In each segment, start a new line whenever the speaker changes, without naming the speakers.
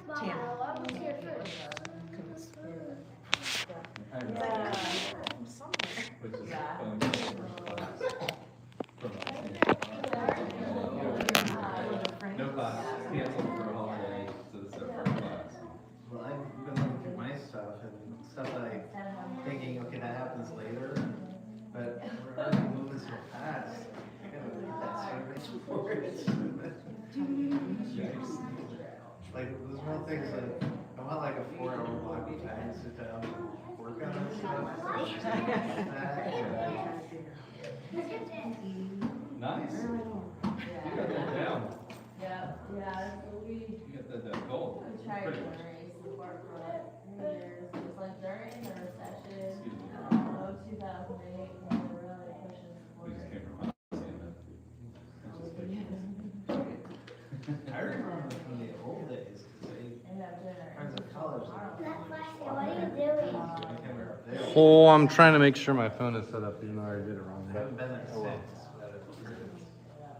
Tam.
Which is no class, canceled for a holiday, so this is our first class.
Well, I've been looking through my stuff and stuff that I'm thinking, okay, that happens later, but we're already moving so fast. I gotta read that survey for it. Like, there's one thing that, I want like a 4-hour block of time to sit down and work on this stuff.
Nice. You got that down.
Yeah, so we
You got that gold.
tried to
Pretty much.
raise support for like 3 years. It was like during the recession,
Excuse me.
2008, when we were really pushing
We just
support.
came from
I remember from the old days, cause
And have dinner.
friends in college,
What are you doing?
I can't remember if they were.
Oh, I'm trying to make sure my phone is set up, even though I did it wrong.
I
But
haven't been there
oh well.
since, but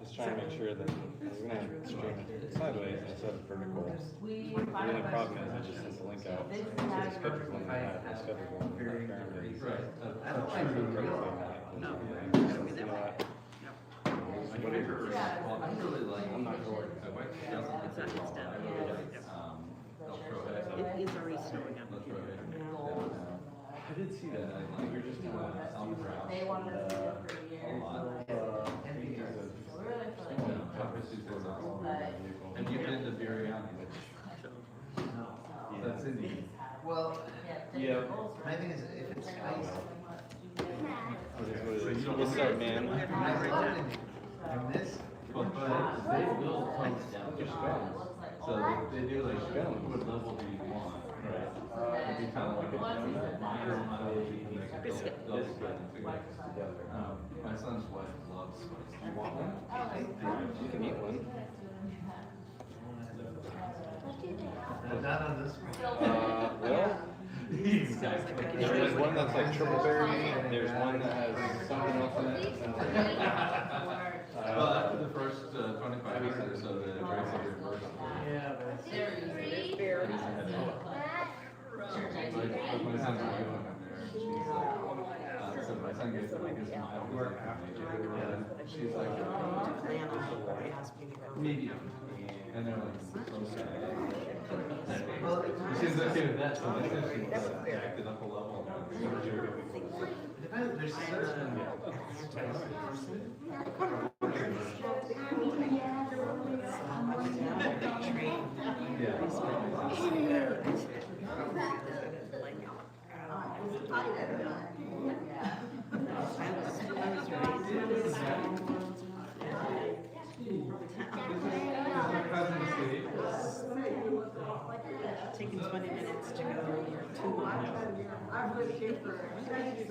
Just trying to make sure that we're gonna have to stream it sideways instead of vertical.
We
The only
finally.
problem is I just sent the link out. So the schedule one I have, the schedule one apparently.
Right.
I don't like the real.
No.
Whatever. Well, I really like.
I'm not sure.
My wife doesn't like it all. I really like, El Prohibit.
It is already snowing up
El
here.
Prohibit. I did see that. I like, you're just doing Albatross.
They wanted us to do it for
A
years.
lot.
So we really feel like.
You know, Purpose is awesome.
But.
And you've been to Biryani, which,
No.
that's Indian.
Well,
Yeah.
my thing is, if it's ice,
What's up, man?
I love it in this,
But they will close down your stones. So they do like, what level do you want? Right. It'd be kind of like a minor mileage, you can make a double split and figure it. My son's wife loves spice. Do you want one?
You can eat one.
but not on this one.
Well,
Exactly.
there's one that's like triple berry, there's one that has something else in it. and
Well, after the first 25 years or so, the price of your first.
Yeah, but it's.
Like, my son's wife went up there, and she's like, so my son gets like his mild work after, and she's like, medium. And they're like, okay.
Well,
She's okay with that, so they said she was acted up a level.
it depends, there's certain.
Taking 20 minutes to go to watch.
I've lived here for
But I did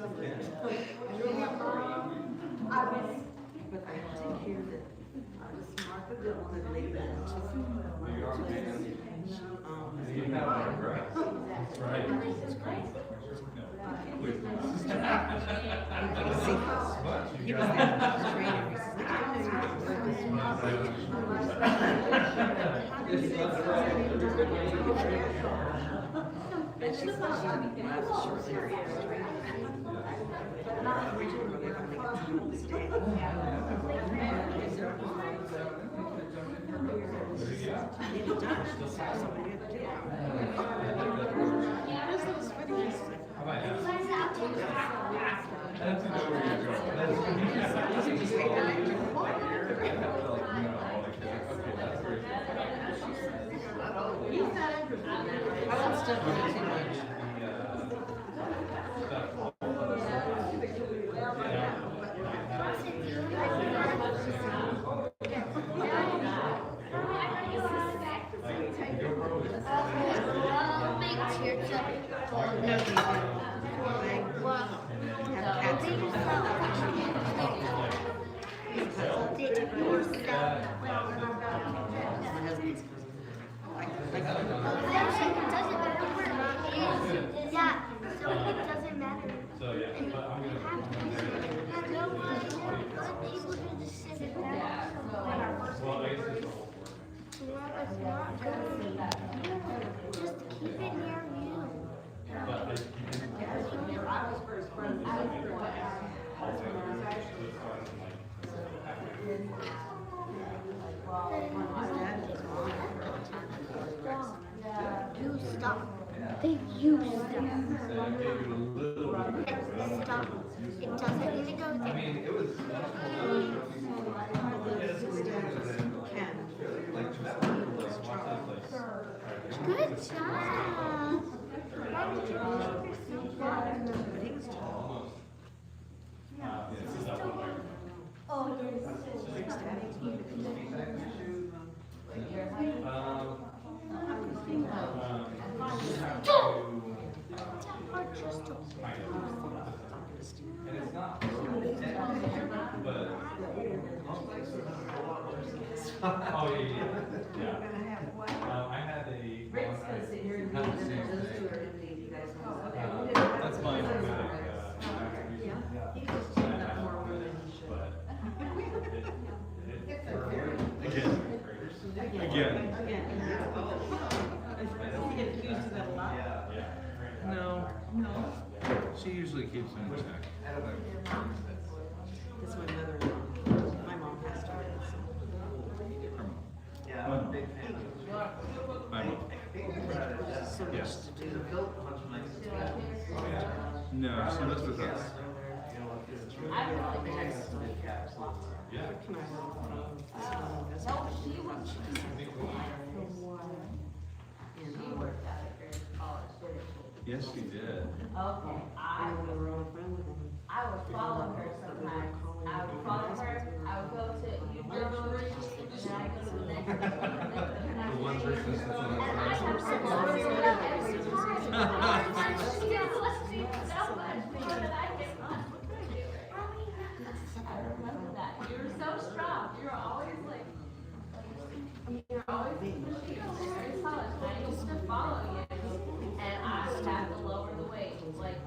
hear that
Martha Dillon and Lee Bench.
New York, man. You have one, right? Right. No. Wait.
he was and she said she didn't last shortly
stop. They you stop.
Say, I gave you a little bit.
Stop. It doesn't need to go
I
there.
mean, it was much more. Like, that was
Good job.
And it's not, but. Oh, yeah. I had a.
Rick's gonna sit here and read, and then those two are gonna leave, you guys know.
That's fine.
He was taking up more room than he should.
Again.
You get accused of that a lot.
No. She usually keeps me in check.
That's my mother-in-law. My mom passed away, so.
Yeah, I'm a big fan
So much to do.
No, she lives with us.
I really think
Next.
Yeah.
Can I roll?
No, she was, she worked at a great college, didn't she?
Yes, she did.
Okay,
I would roll a friend with him.
I would follow her sometimes. I would follow her, I would go to, you drove over, and then I go to the next one.
The one person that's on
And I
the
have
side.
to every time. She loves me so much more than I can possibly do it. I remember that. You were so strong. You were always like, you're always pushing yourself in college. And I used to follow you, and I would have to lower the weight. Like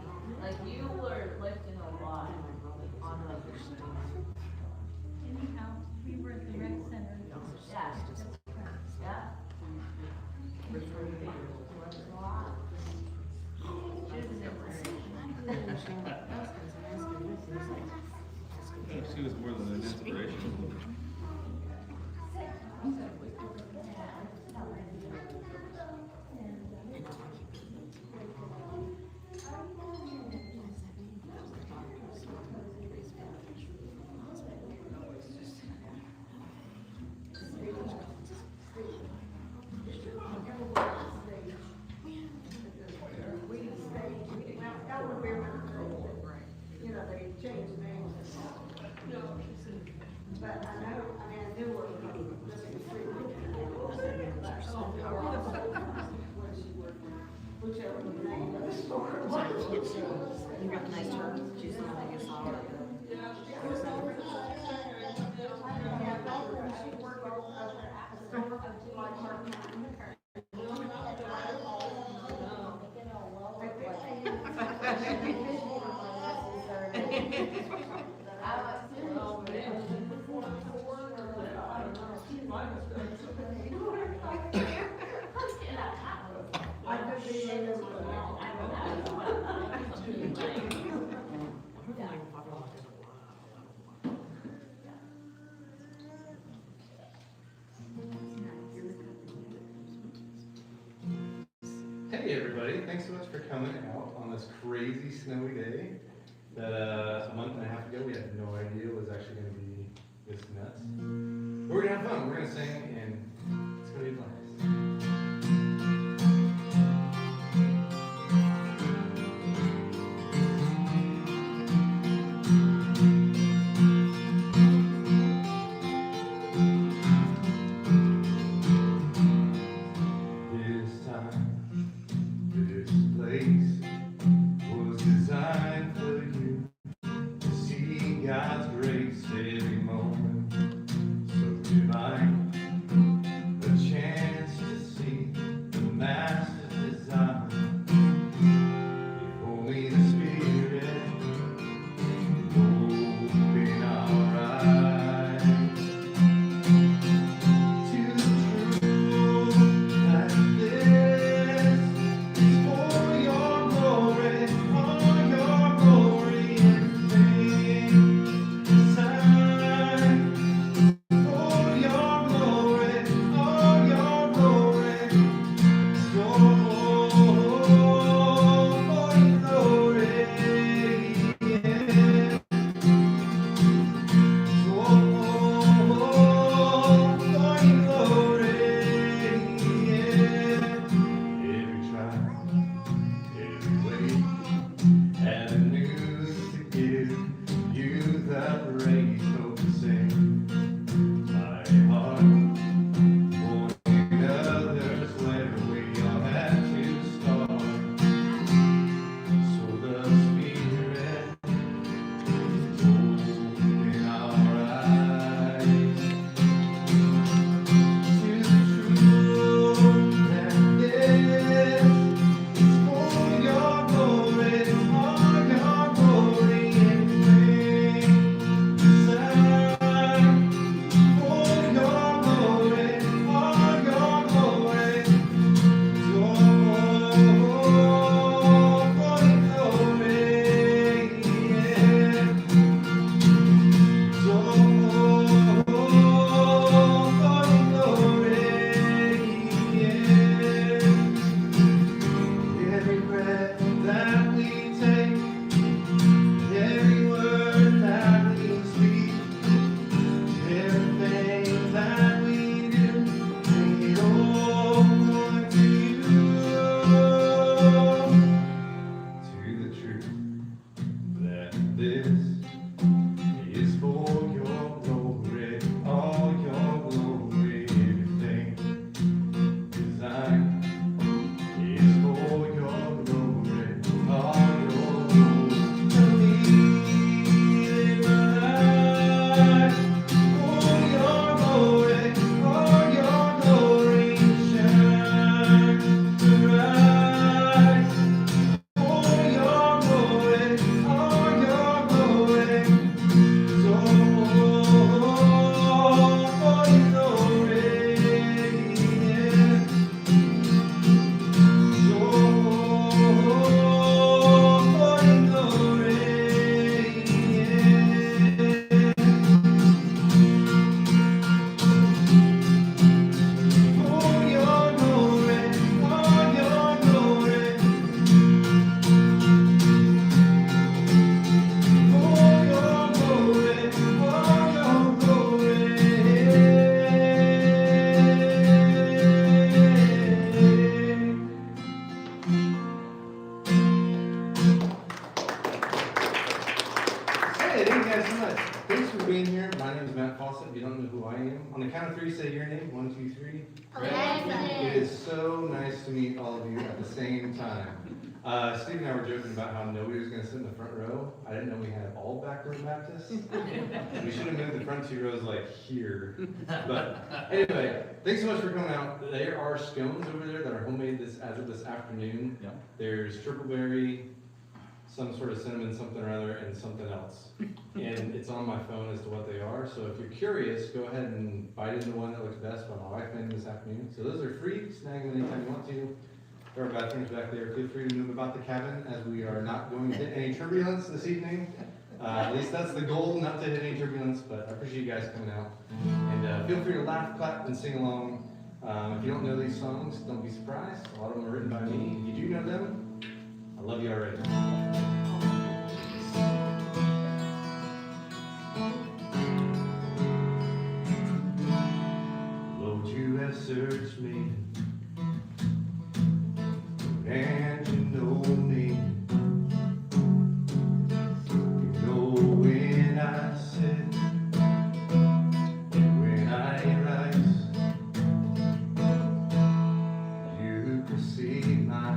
you were lifting a lot on the.
Anyhow, we were at the rec center.
Yeah. Yeah.
She was more than an inspiration.
You know, they changed names. But I know, I mean, I knew what whichever the name of the store was.
You recognized her? She's the one that you saw at
I could be in there.
Hey everybody, thanks so much for coming out on this crazy snowy day that a month and a half ago we had no idea was actually going to be this nuts. But we're going to have fun, we're going to sing, and it's going to be blast. This time, this place was designed for you to see God's grace every moment. So divine, It is so nice to meet all of you at the same time. Steve and I were joking about how nobody was going to sit in the front row. I didn't know we had all back row Baptists. We should have moved the front 2 rows like here. But anyway, thanks so much for coming out. There are scones over there that are homemade as of this afternoon.
Yep.
There's triple berry, some sort of cinnamon something or other, and something else. And it's on my phone as to what they are. So if you're curious, go ahead and bite into one that looks best while my wife made them this afternoon. So those are free. Snag them anytime you want to. There are bathrooms back there. Feel free to move about the cabin as we are not going to hit any turbulence this evening. At least that's the goal, not to hit any turbulence, but I appreciate you guys coming out. And feel free to laugh, clap, and sing along. If you don't know these songs, don't be surprised. A lot of them are written by me. If you do know them, I love you already. Lord, you have searched me, and you know me. You know when I sit, and when I rise. You perceive my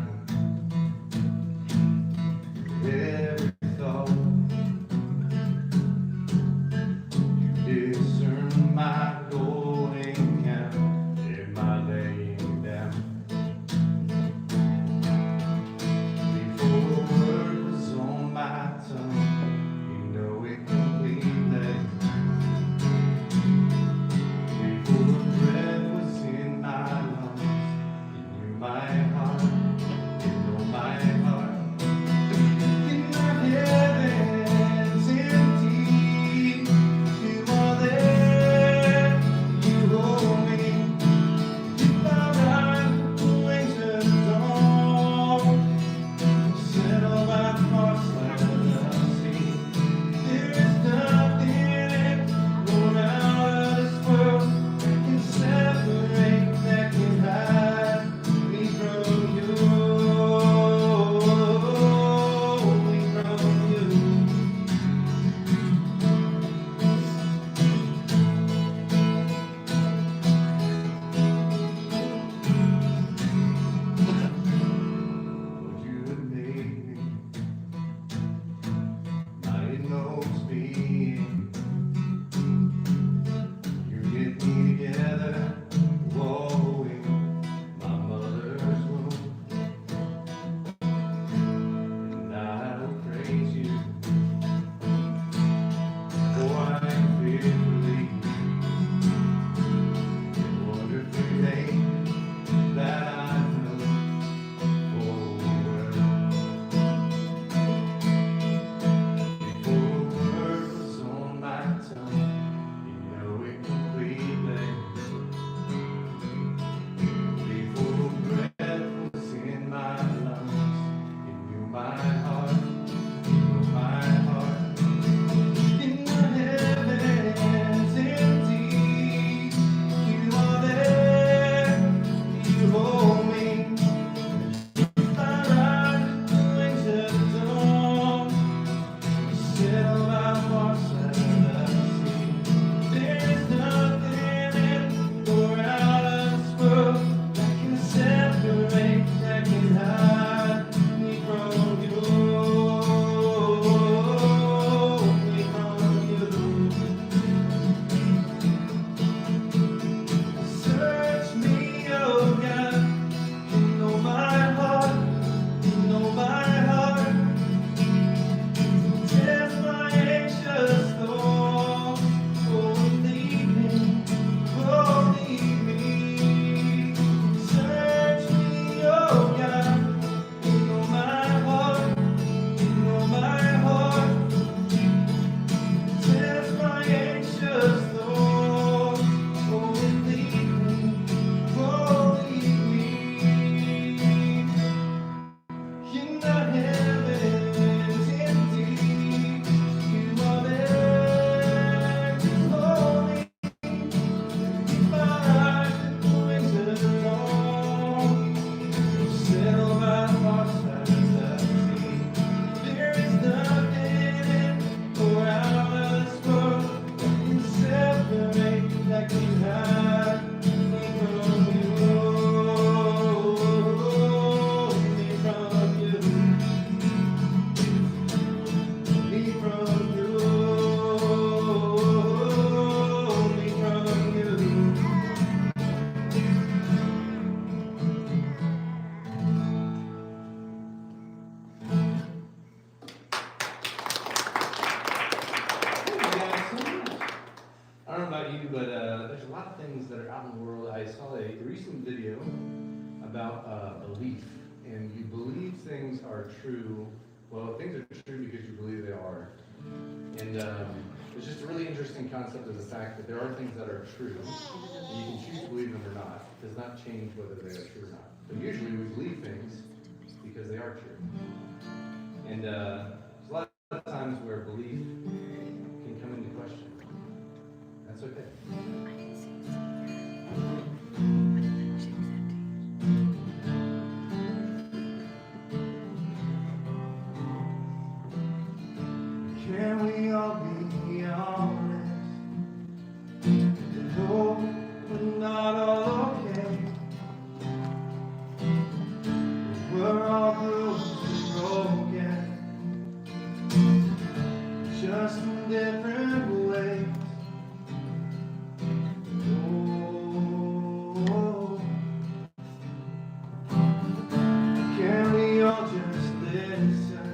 about belief. And you believe things are true. Well, things are true because you believe they are. And it's just a really interesting concept of the fact that there are things that are true, and you can choose to believe them or not. It does not change whether they are true or not. But usually we believe things because they are true. And there's a lot of times where belief can come into question. That's okay.
Can we all be honest? No, we're not all okay. We're all bruised and broken, just in different ways. Oh, can we all just listen?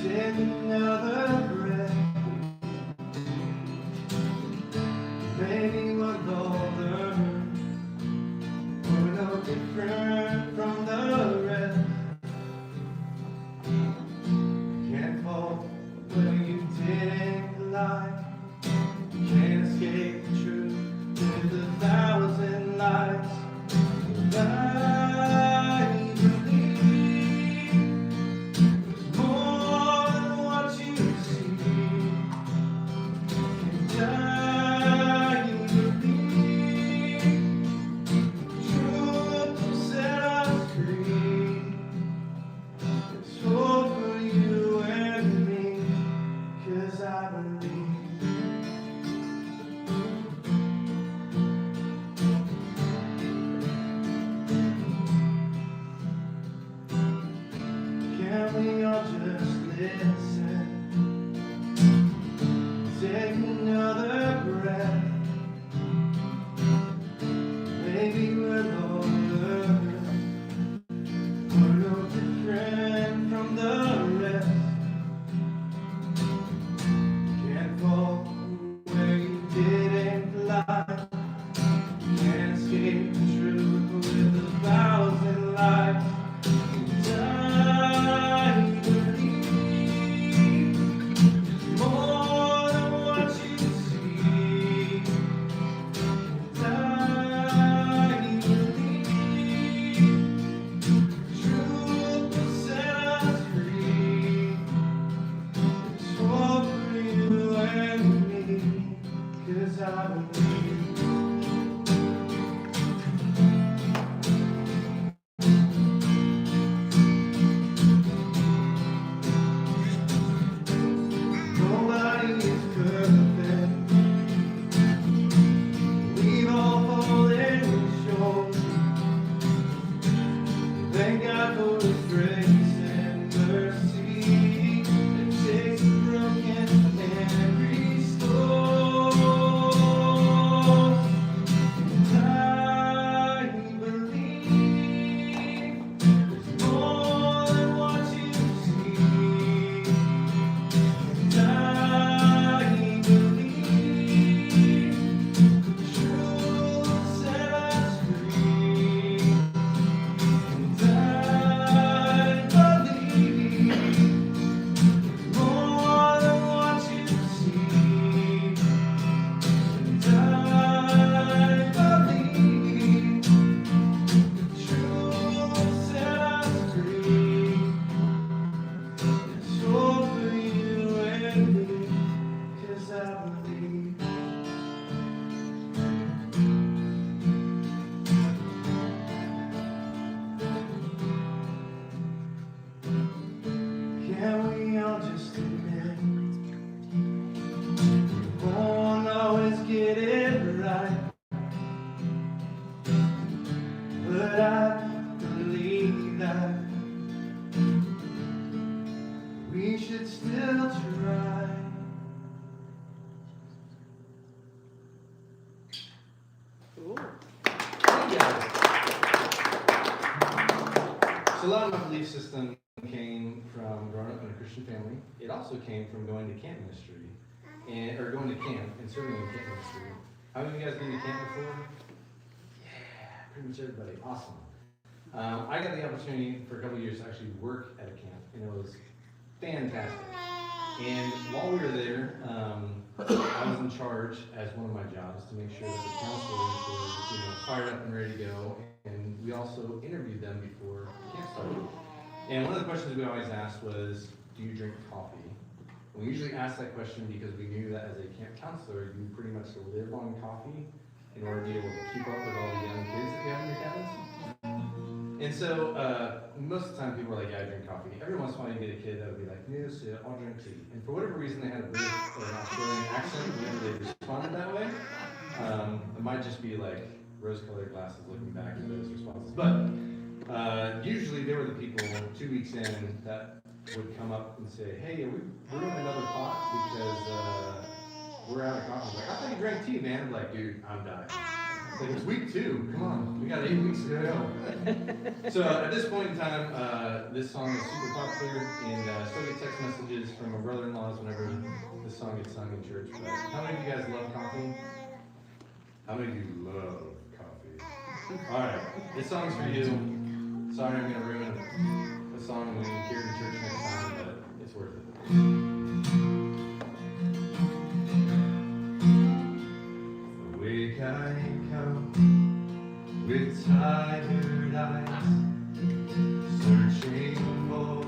Take another breath. Maybe we'll all learn we're no different from the rest. Can't fall where you didn't lie. Can't escape the truth with 1,000 lies. I believe more than what you see. And I believe truth will set us free. It's hope for you and me, 'cause I believe. Can we all just listen? Take another breath. Maybe we'll all learn we're no different from the rest. Can't fall where you didn't lie. Can't escape the truth with 1,000 lies. I believe more than what you see. I believe truth will set us free. It's hope for you and me, 'cause I believe. Nobody is perfect. We've all fallen short. Thank God for His grace and mercy that takes the broken and restores. I believe there's more than what you see. I believe truth will set us free. And I believe more than what you see. And I believe truth will set us free. It's hope for you and me, 'cause I believe. Can we all just admit we won't always get it right? But I believe that we should still try.
So a lot of my belief system came from growing up in a Christian family. It also came from going to camp ministry, or going to camp and serving in camp ministry. How many of you guys been to camp before? Yeah, pretty much everybody. Awesome. I got the opportunity for a couple of years to actually work at a camp, and it was fantastic. And while we were there, I was in charge as one of my jobs to make sure that the counselors were, fired up and ready to go. And we also interviewed them before the camp started. And one of the questions we always asked was, do you drink coffee? And we usually asked that question because we knew that as a camp counselor, you pretty much live on coffee in order to be able to keep up with all the young kids that you have in your cabins. And so, most of the time people were like, yeah, I drink coffee. Every once in a while you get a kid that would be like, yes, yeah, I'll drink tea. And for whatever reason they had a British or an Australian accent whenever they responded that way. It might just be like rose-colored glasses looking back at those responses. But usually they were the people 2 weeks in that would come up and say, hey, we're doing another pot because we're out of coffee. I was like, I thought you drank tea, man. I'm like, dude, I'm dying. It's like, it's week 2, come on, we got 8 weeks to go. So at this point in time, this song is super popular, and I still get text messages from my brother-in-laws whenever this song gets sung in church. But how many of you guys love coffee? How many of you love coffee? Alright, this song's for you. Sorry I'm gonna ruin the song when you hear it in church next time, but it's worth it. Awake I come with tired eyes, searching for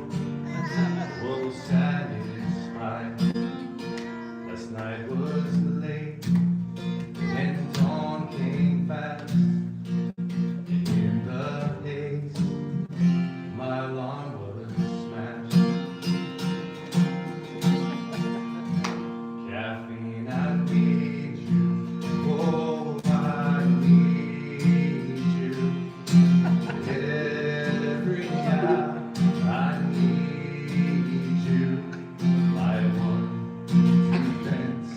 what will satisfy. Last night was late and dawn came fast. In the haze, my alarm was smashed. Caffeine, I need you. Oh, I need you. Every hour, I need you. My one defense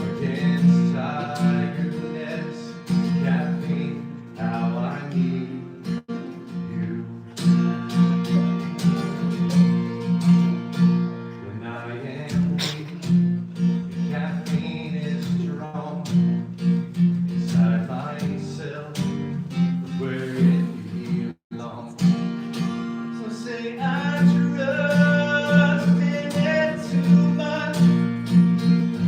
against tiredness. Caffeine, how I need you. When I am weak, caffeine is strong. Inside myself, where it belongs. So say I trust in it too much.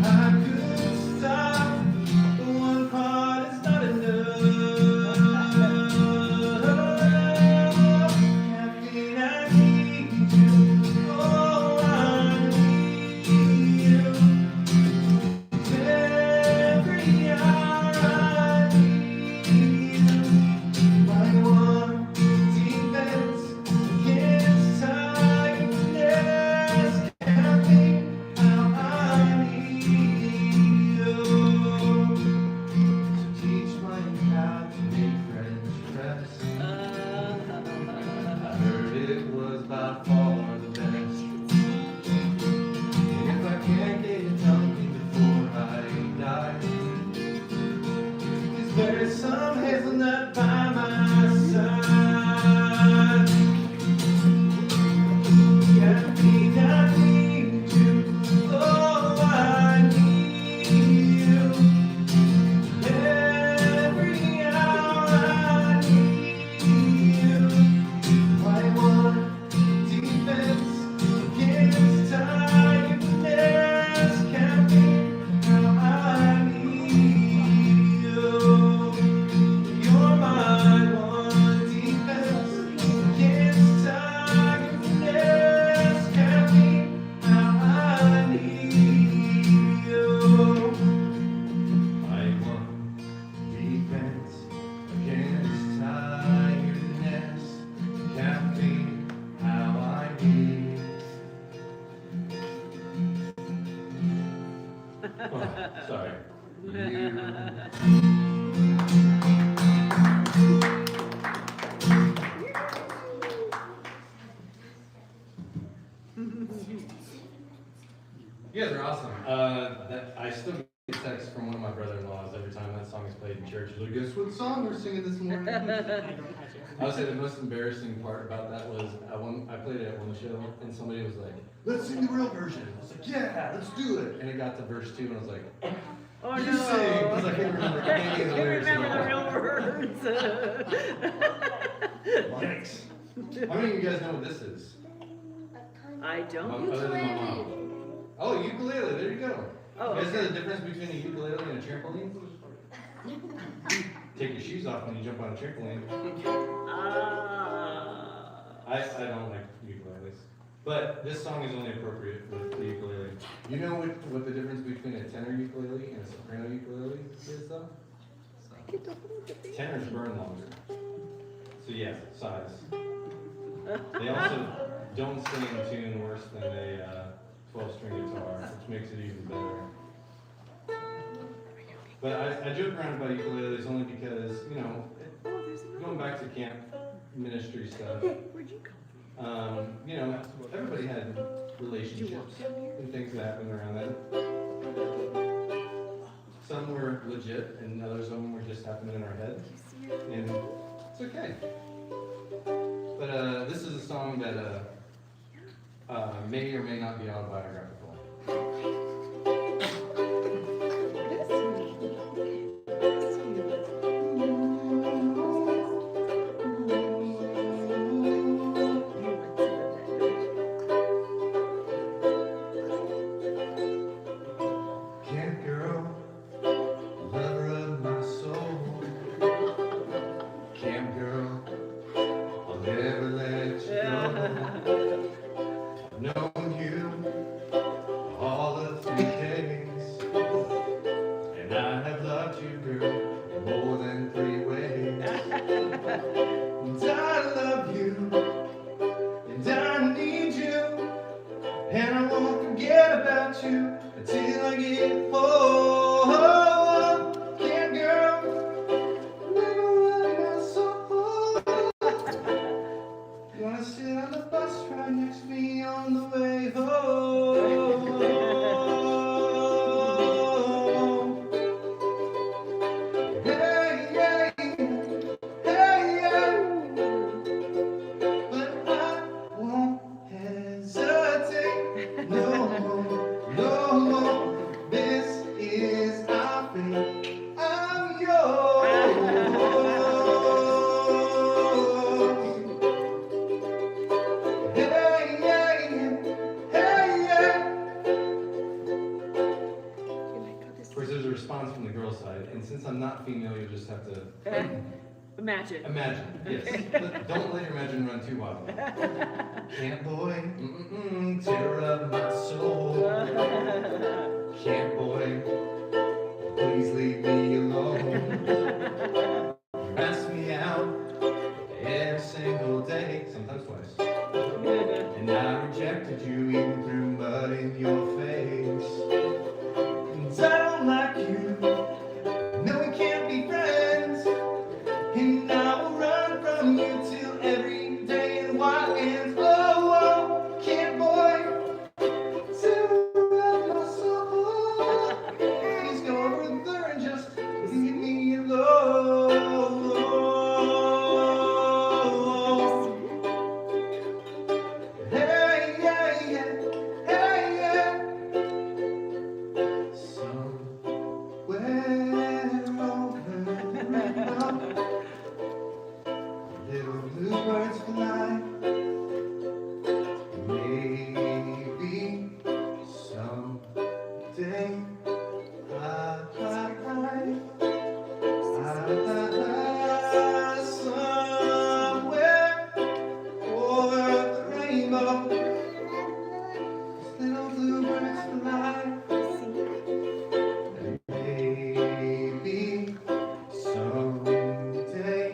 I could stop, but one part is not enough. Caffeine, I need you. Oh, I need you. Every hour I need you. My one defense against tiredness. Caffeine, how I need you. So teach my how to make French press. I heard it was by far the best. And if I can't get it done before I die, is there some hazelnut by my side? Caffeine, I need you. Oh, I need you. Every hour I need you. My one defense against tiredness. Caffeine, how I need you. You're my one defense against tiredness. Caffeine, how I need you. My one defense against tiredness. Caffeine, how I need. Oh, sorry. You guys are awesome. I still get texts from one of my brother-in-laws every time that song is played in church. He's like, guess what song we're singing this morning? I would say the most embarrassing part about that was I played it at one show and somebody was like, let's sing the real version. I was like, yeah, let's do it. And it got to verse 2 and I was like,
Oh
You
no.
sing, 'cause I can't remember any of the
You
lyrics at
remember the real
all.
words.
Yikes. How many of you guys know what this is?
I don't.
Other than my mom. Oh, ukulele, there you go.
Oh,
You guys know
okay.
the difference between a ukulele and a trampoline? Take your shoes off when you jump on a trampoline. I don't like ukuleles. But this song is only appropriate with the ukulele. You know what the difference between a tenor ukulele and a soprano ukulele is though? Tenors burn longer. So yeah, size. They also don't sing in tune worse than a 12-string guitar, which makes it even better. But I joke around about ukuleles only because, you know, going back to camp ministry stuff,
Where'd you come
you know, everybody had relationships and things that happened around that. Some were legit and others of them were just happening in our head. And it's okay. But this is a song that may or may not be autobiographical. Camp girl, lover of my soul. Camp girl, I'll never let you go. I've known you all of 3 days, and I have loved you, girl, in more than 3 ways. And I love you, and I need you, and I won't forget about you until I get home. Camp girl, never let my soul. You wanna sit on the bus right next to me on the way home? Hey, hey, hey, yeah. But I won't hesitate no more, no more. This is our fate. I'm yours. Hey, yeah, hey, yeah. Of course, there's a response from the girl side, and since I'm not female, you'll just have to
Imagine.
imagine. Yes, but don't let your imagine run too wild. Camp boy, terror of my soul. Camp boy, please leave me alone. You ask me out every single day, sometimes twice. And I rejected you even threw mud in your face. And I don't like you, no we can't be friends. And I will run from you till every day in the wild ends. Oh, oh, camp boy, terror of my soul. Please go over there and just leave me alone. Hey, yeah, yeah, hey, yeah. Somewhere over little bluebirds fly. Maybe someday somewhere over the rainbow, little bluebirds fly. Maybe someday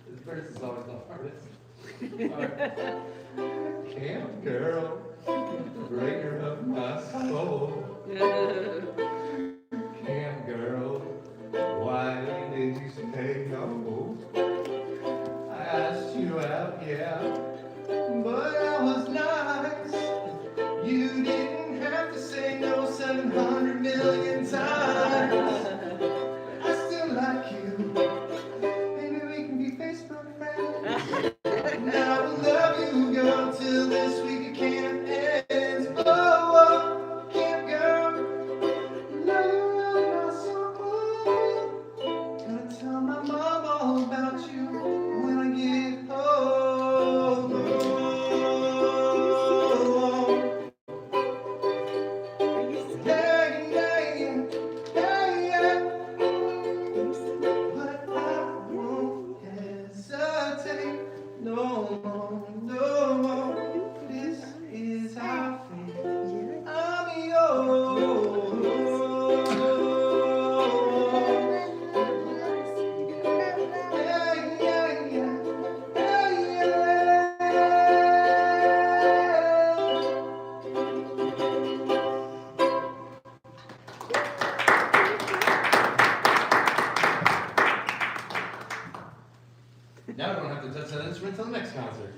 this verse is always the hardest. Camp girl, breaker of my soul. Camp girl, why did you say no? I asked you out, yeah, but I was nice. You didn't have to say no 700 million Now I don't have to touch that instrument till the next concert.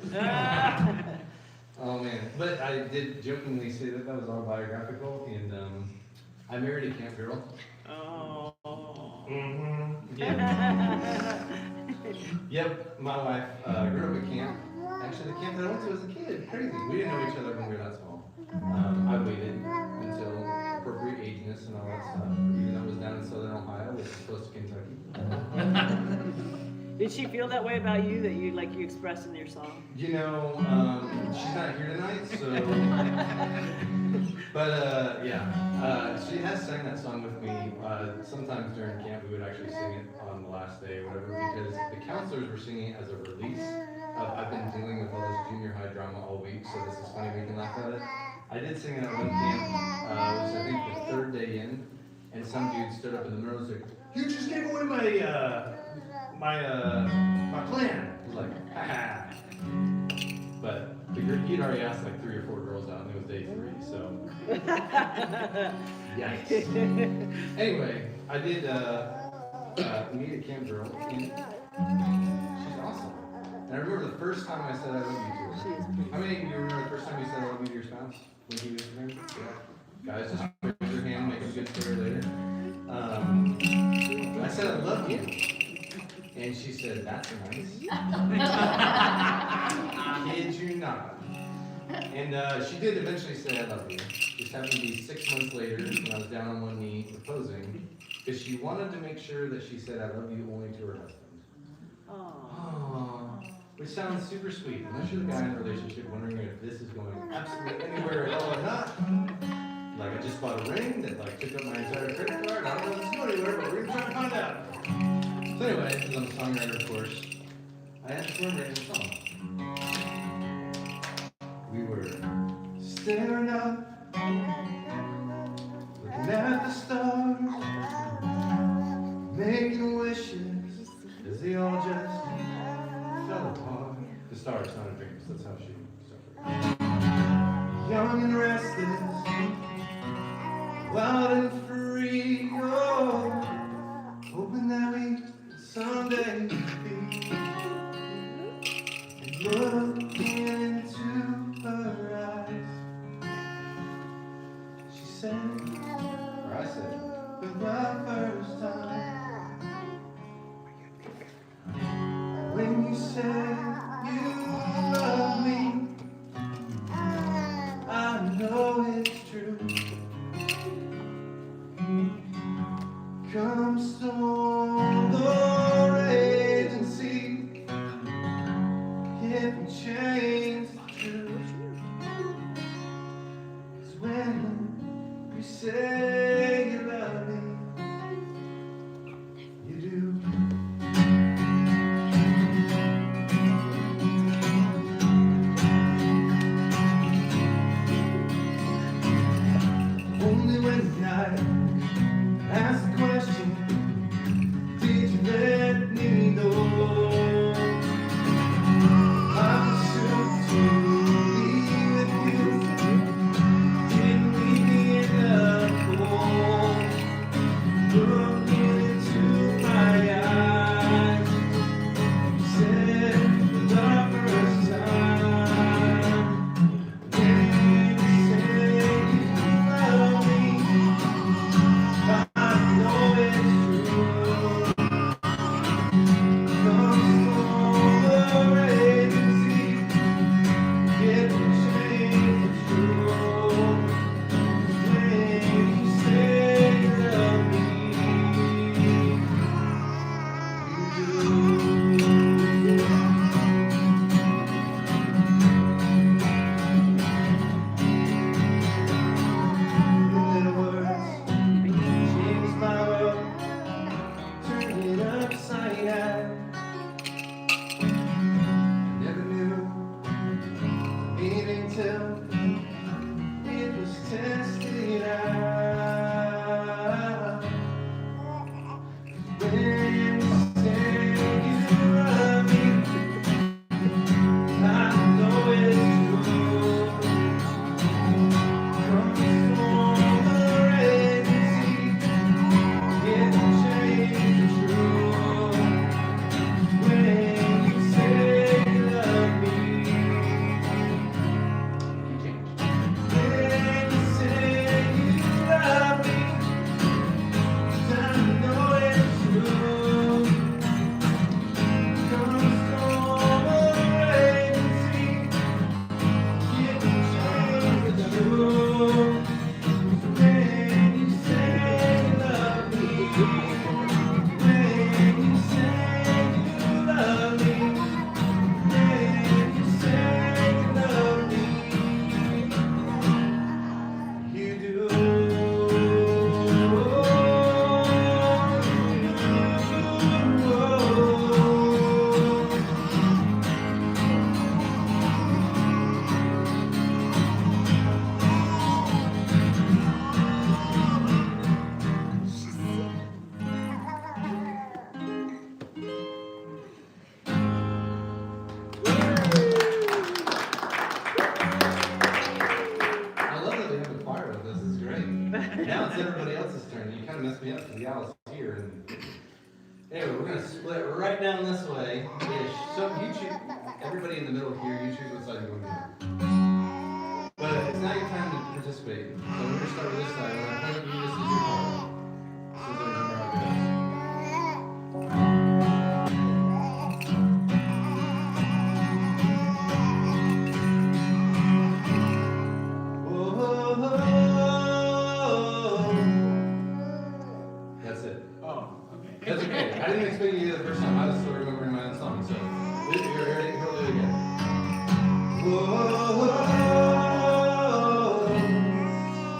Oh man, but I did jokingly say that that was autobiographical, and I married a camp girl.
Oh.
Yeah. Yep, my wife grew up at camp. Actually, the camp that I went to as a kid, crazy. We didn't know each other when we were that small. I waited until appropriate ageness and all that stuff. Even though it was down in southern Ohio, which is close to Kentucky.
Did she feel that way about you, that you expressed in your song?
You know, she's not here tonight, so. But yeah, she has sang that song with me. Sometimes during camp, we would actually sing it on the last day or whatever, because the counselors were singing it as a release of I've been dealing with all this junior high drama all week, so this is funny, we can laugh at it. I did sing it at one camp, it was I think the third day in, and some dude stood up in the middle and was like, "You just gave away my plan." He's like, "Ha ha." But he'd already asked like 3 or 4 girls out, and it was day 3, so. Yikes. Anyway, I did meet a camp girl, and she's awesome. And I remember the first time I said I love you to her. How many of you remember the first time you said I love you to your spouse? When he was married? Yeah. Guys, just raise your hand, make a good story later. I said I love you. And she said, "That's nice." Kid you not. And she did eventually say I love you. Just happened to be 6 months later when I was down on one knee proposing, because she wanted to make sure that she said I love you only to her husband. Aww. Which sounds super sweet, unless you're the guy in a relationship wondering if this is going absolutely anywhere at all or not. Like I just bought a ring that like took up my entire credit card. I don't know if it's going anywhere, but we're gonna try to find out. So anyway, because I'm a songwriter, of course, I asked for a written song. We were staring up, looking at the stars, making wishes as they all just fell apart. The stars, not a dreams. That's how she suffered. Young and restless, wild and free, oh, hoping that we someday be. And looking into her eyes, she said, or I said, for the first time, when you said you love me, I know it's true. Come storm the raging sea, if we change the truth, 'cause when you say you love me, you do. me up because the owl's here. And anyway, we're gonna split right down this way. So you choose. Everybody in the middle here, you choose what side you want to be on. But it's not your time to participate. So we're gonna start with this side. When I point at you, this is your part. This is the number how it goes. That's it.
Oh, okay.
That's okay. I didn't expect you to do it the first time. I was still remembering my own song. So you're ready? We'll do it again. Whoa.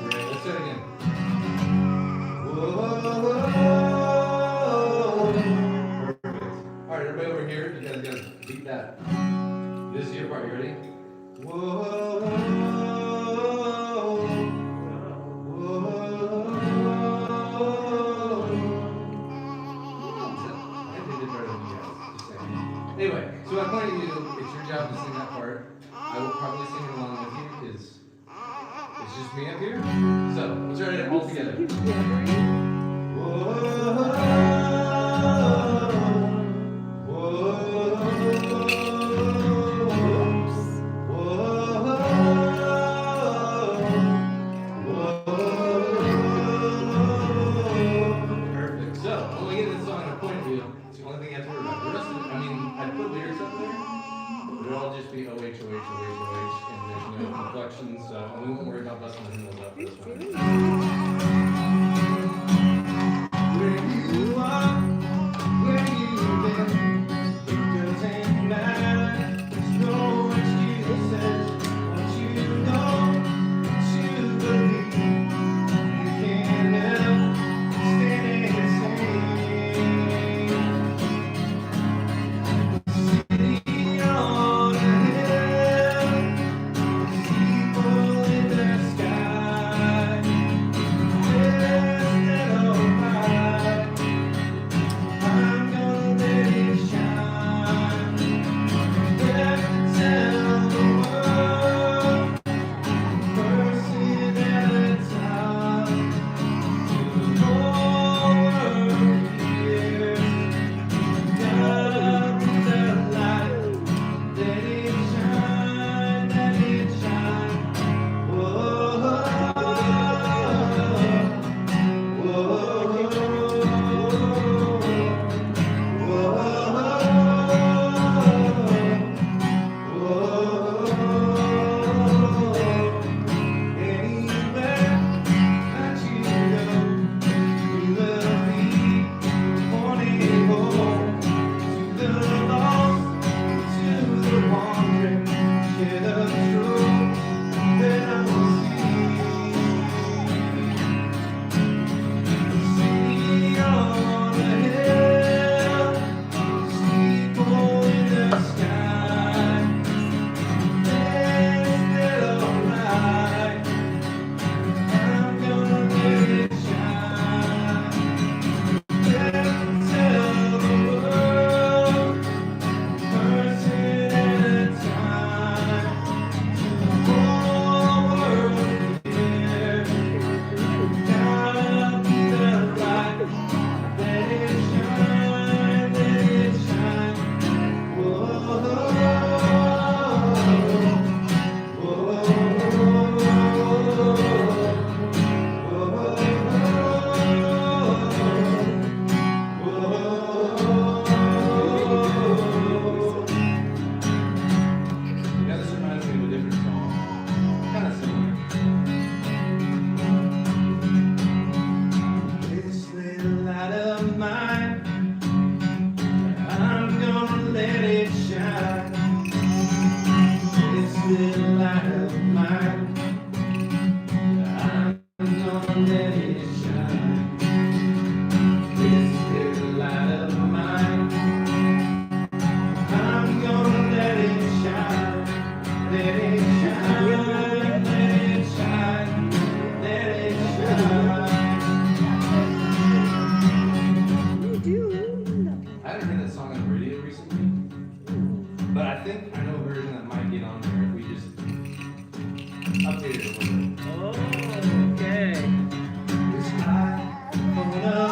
Yeah, let's do it again. Whoa. Perfect. All right, everybody over here, you guys gotta beat that. This is your part. You ready? Whoa. Anyway, so I point at you, it's your job to sing that part. I will probably sing it along with you because it's just me up here. So, let's try it all together. Perfect. So, when we get this song, I point at you. It's the only thing you have to worry about. The rest of it, I mean, I put lyrics up there, but it'll all just be OH, OH, OH, OH, and there's no inflections, so we won't worry about busting the hymnals up for this one. Where you are, where you've been, it doesn't matter. There's no excuses. Once you know, once you believe, you can't help standing and singing. Sitting on a hill, people in the sky. Instead of high, I'm gonna let it shine. Tell the world, person at a time. The whole world hears. God be the light. Let it shine, let it shine. Whoa, anywhere that you go, we will be pointing home to the lost, to the wandering. Share the truth that I will see on a hill, steeple in the sky. Instead of light, I'm gonna let it shine. Tell the world, person at a time. The whole world hears. Gotta be the light. Let it shine, let it shine. Yeah, this reminds me of a different song. Kind of similar. This little light of mine, I'm gonna let it shine. This little light of mine, I'm gonna let it shine. This little light of mine, I'm gonna let it shine. Let it shine, let it shine, let it shine. I haven't heard that song on the radio recently, but I think I know a version that might get on there if we just update it a little bit.
Oh, okay.
It's high on a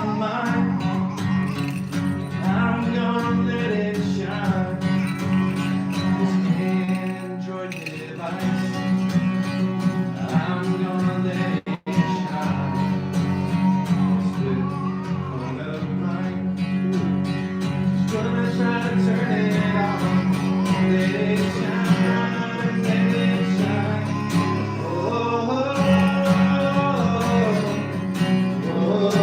turn it on. Let it shine, let it shine. Oh, oh, oh,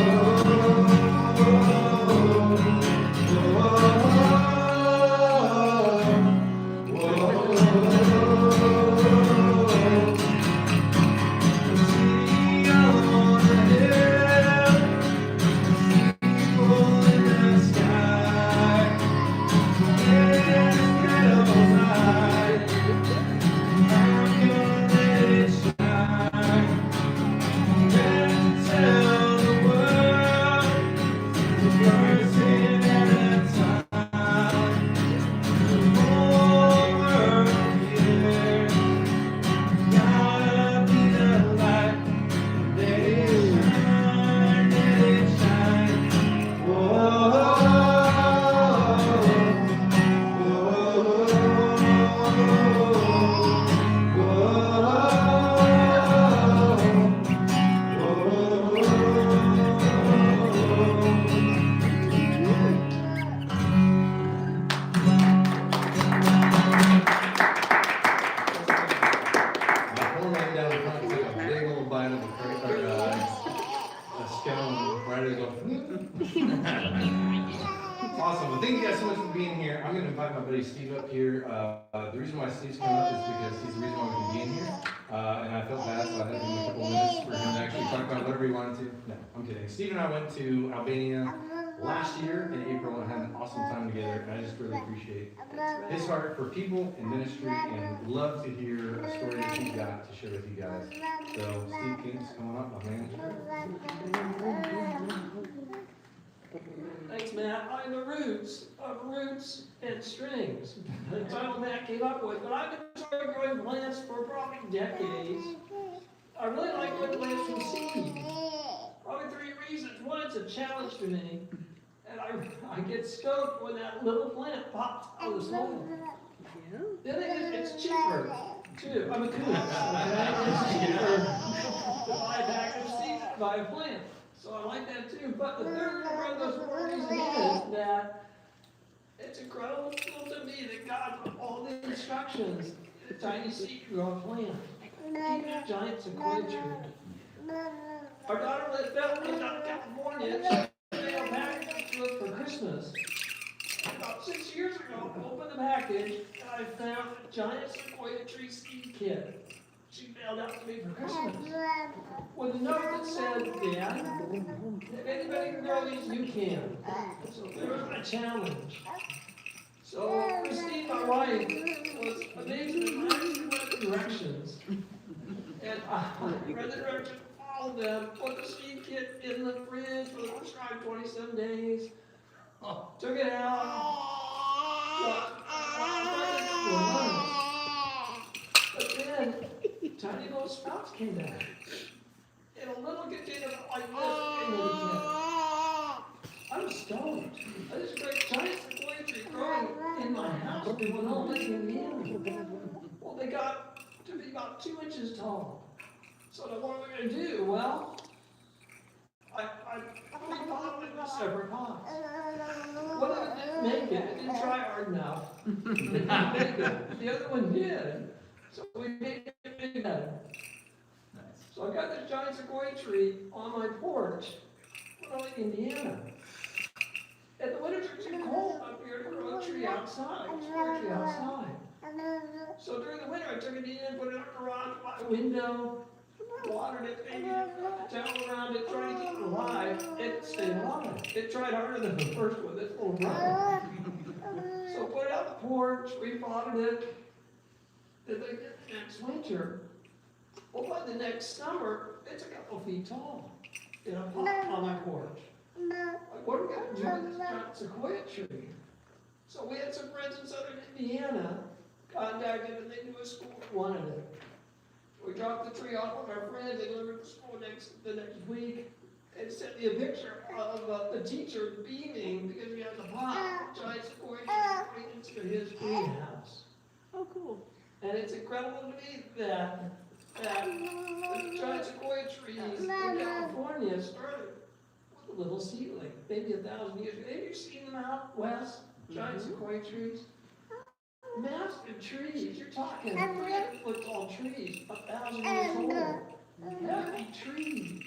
One right down the front, took a big old bite of a scone, right as Awesome, well, thank you guys so much for being here. I'm gonna invite my buddy Steve up here. The reason why Steve's coming up is because he's the reason why we can be in here. And I felt bad, so I had to give him a couple minutes for him to actually talk about whatever he wanted to. No, I'm kidding. Steve and I went to Albania last year in April and had an awesome time together, and I just really appreciate his heart for people and ministry, and love to hear a story that he's got to share with you guys. So, Steve King's coming up, my man.
Thanks, Matt. I'm the roots of roots and strings. The title Matt came up with, but I've been starting growing plants for probably decades. I really like growing plants from seed. Probably 3 reasons. One, it's a challenge to me, and I get stoked when that little plant pops out of the soil. The other thing is it's cheaper, too. I'm a cool. It's cheaper to buy a pack of seeds than buy a plant. So I like that too. But the third one of those 4 reasons is that it's incredible to me that God put all the instructions in a tiny seed to grow a plant. Even a giant sequoia tree. Our daughter lived out in California. She made a package to us for Christmas. About 6 years ago, I opened the package and I found a giant sequoia tree seed kit. She mailed out to me for Christmas with a note that said, Dad, if anybody can grow these, you can. So there was my challenge. So Christine, my wife, was amazed that I actually read the directions. And I read the directions, followed them, put the seed kit in the fridge for the prescribed 27 days, took it out, but then tiny little sprouts came back. In a little container like this, in the kit. I'm stoked. This great giant sequoia tree growing in my house in Winona, Indiana. Well, they got to be about 2 inches tall. So what are we going to do? Well, I repotted it in separate pots. One of them didn't make it. It didn't try hard enough. It didn't make it. The other one did. So we made it big better. So I got this giant sequoia tree on my porch, Winona, Indiana. And the winters are too cold up here to grow a tree outside, a tree outside. So during the winter, I took it in, put it in a garage by a window, watered it, maybe a towel around it, trying to keep it alive. It stayed alive. It tried harder than the first one, this little brother. So put it out the porch, repotted it. Then they get the next winter. Well, by the next summer, it's a couple feet tall in a pot on my porch. Like, what are we going to do with this giant sequoia tree? So we had some friends in southern Indiana contacted, and they knew a school that wanted it. We dropped the tree off with our friends. They delivered it to school the next week, and sent me a picture of the teacher beaming because he has a pot, giant sequoia tree right into his greenhouse.
Oh, cool.
And it's incredible to me that the giant sequoia trees in California started with a little seedling, maybe 1,000 years ago. Have you seen them out west? giant sequoia trees. Massive trees, you're talking 300-foot tall trees, 1,000 years old. Heavy trees.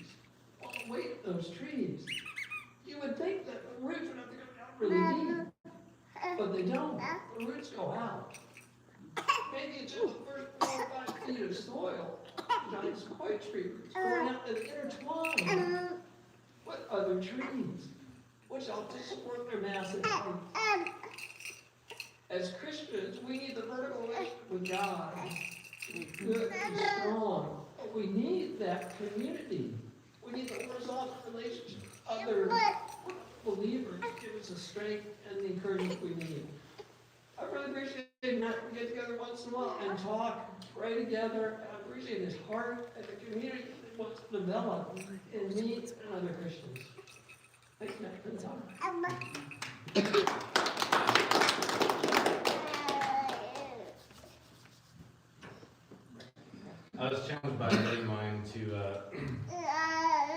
Well, the weight of those trees. You would think that the roots would have to go down really deep, but they don't. The roots go out. Maybe it's just the first 4 or 5 feet of soil. Giant sequoia tree roots going out and intertwine with other trees, which help to support their massive height. As Christians, we need the vertical relationship with God to be good and strong. But we need that community. We need the horizontal relationship with other believers to give us the strength and the encouragement we need. I really appreciate Matt. We get together once in a while and talk, pray together. I appreciate his heart and the community that wants to develop in me and other Christians. Thanks, Matt, for the time.
I was challenged by a buddy of mine to,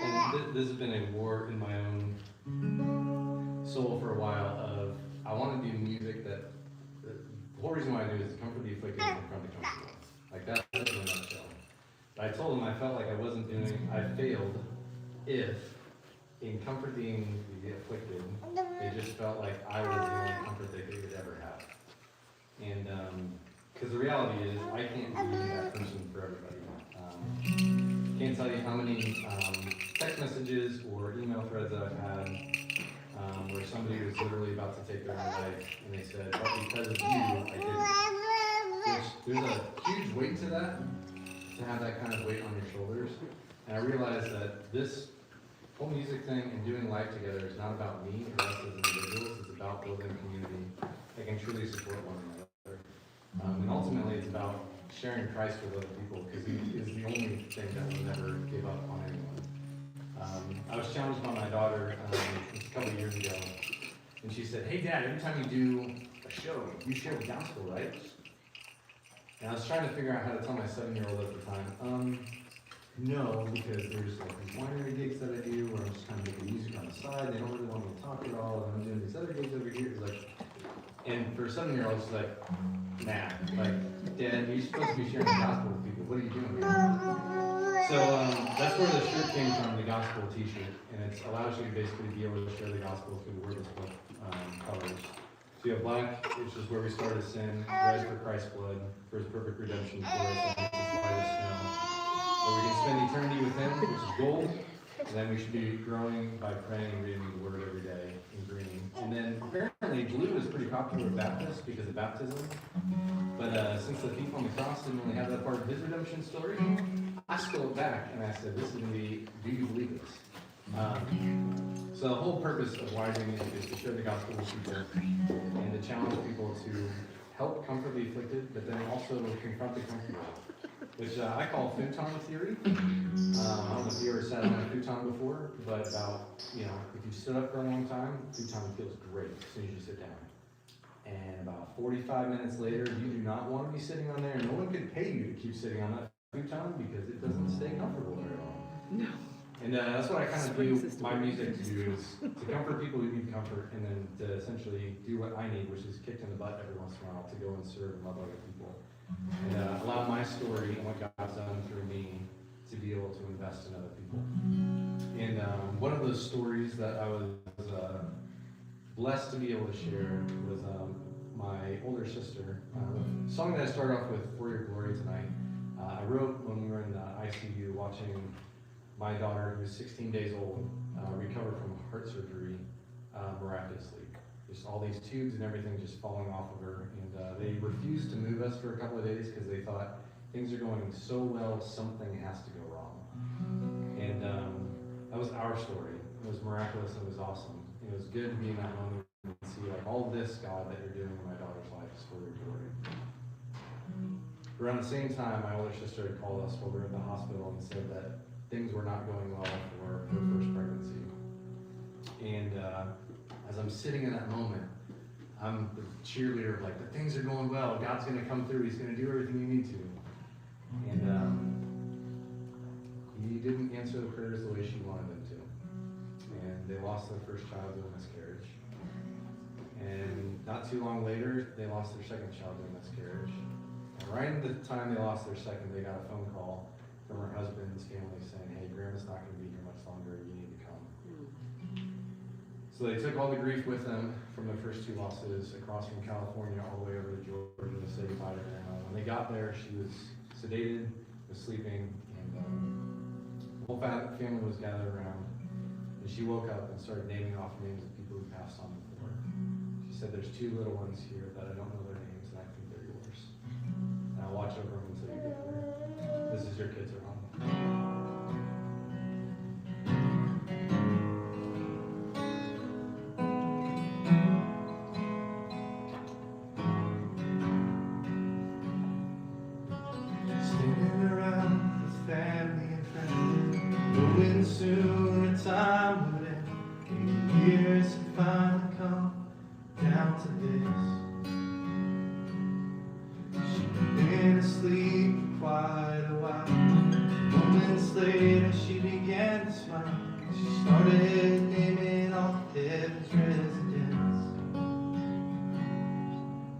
and this has been a war in my own soul for a while of, I want to do music that, the whole reason why I do it is to comfort the afflicted and confront the comfortable. Like that's in a nutshell. But I told him I felt like I failed if, in comforting the afflicted, they just felt like I was the only comfort they could ever have. And, because the reality is, I can't be that person for everybody. Can't tell you how many text messages or email threads that I've had where somebody was literally about to take their own life, and they said, "But because of you, I didn't." There's a huge weight to that, to have that kind of weight on your shoulders. And I realized that this whole music thing and doing life together is not about me or us as individuals. It's about building a community that can truly support one another. And ultimately, it's about sharing Christ with other people, because He is the only thing that will never give up on anyone. I was challenged by my daughter a couple of years ago, and she said, "Hey, Dad, every time you do a show, you share the gospel, right?" And I was trying to figure out how to tell my 7-year-old at the time, no, because there's like these winery gigs that I do where I'm just kind of making music on the side. They don't really want me to talk at all, and I'm doing these other gigs over here. It's like, and for a 7-year-old, she's like, "Nah, like, Dad, you're supposed to be sharing the gospel with people. What are you doing here?" So that's where the shirt came from, the gospel T-shirt, and it allows you to basically be able to share the gospel through the wordless book colors. So you have black, which is where we started sin; red for Christ's blood, for His perfect redemption for us, and white as snow. So we can spend eternity with Him, which is gold, and then we should be growing by praying and reading the Word every day in green. And then apparently blue is pretty popular with Baptists because of baptism. But since the thief on the cross didn't really have that part of his redemption story, I scrolled back and I said, "This is going to be, do you believe this?" So the whole purpose of why I do music is to share the gospel with people and to challenge people to help comfort the afflicted, but then also confront the comfortable, which I call futon theory. I don't know if you ever sat on a futon before, but if you stood up for a long time, futon feels great as soon as you sit down. And about 45 minutes later, you do not want to be sitting on there, and no one could pay you to keep sitting on that futon because it doesn't stay comfortable very long.
No.
And that's what I kind of do my music to do, is to comfort people who need comfort, and then to essentially do what I need, which is kicked in the butt every once in a while to go and serve and love other people. And allow my story and what God's done through me to be able to invest in other people. And one of those stories that I was blessed to be able to share was my older sister. A song that I started off with, "For Your Glory Tonight," I wrote when we were in the ICU watching my daughter, who was 16 days old, recover from heart surgery miraculously. Just all these tubes and everything just falling off of her. And they refused to move us for a couple of days because they thought things are going so well, something has to go wrong. And that was our story. It was miraculous. It was awesome. It was good to be in that moment and see like all this, God, that you're doing in my daughter's life is for your glory. Around the same time, my older sister had called us while we were at the hospital and said that things were not going well for her first pregnancy. And as I'm sitting in that moment, I'm the cheerleader of like, the things are going well, God's going to come through, He's going to do everything you need to. And He didn't answer the prayers the way she wanted Him to. And they lost their first child to a miscarriage. And not too long later, they lost their second child in a miscarriage. And right at the time they lost their second, they got a phone call from her husband's family saying, hey, Grandma's not going to be here much longer, you need to come. So they took all the grief with them from their first two losses across from California all the way over to Georgia to say goodbye to Grandma. When they got there, she was sedated, was sleeping, and the whole family was gathered around. And she woke up and started naming off names of people who passed on before. She said, there's two little ones here that I don't know their names, and I think they're yours. And I'll watch over them until you get here. This is your kids are home. Standing around with family and friends, knowing soon a time would end. 8 years had finally come down to this. She'd been asleep for quite a while. Moments later she began to smile. She started naming off heaven's residents.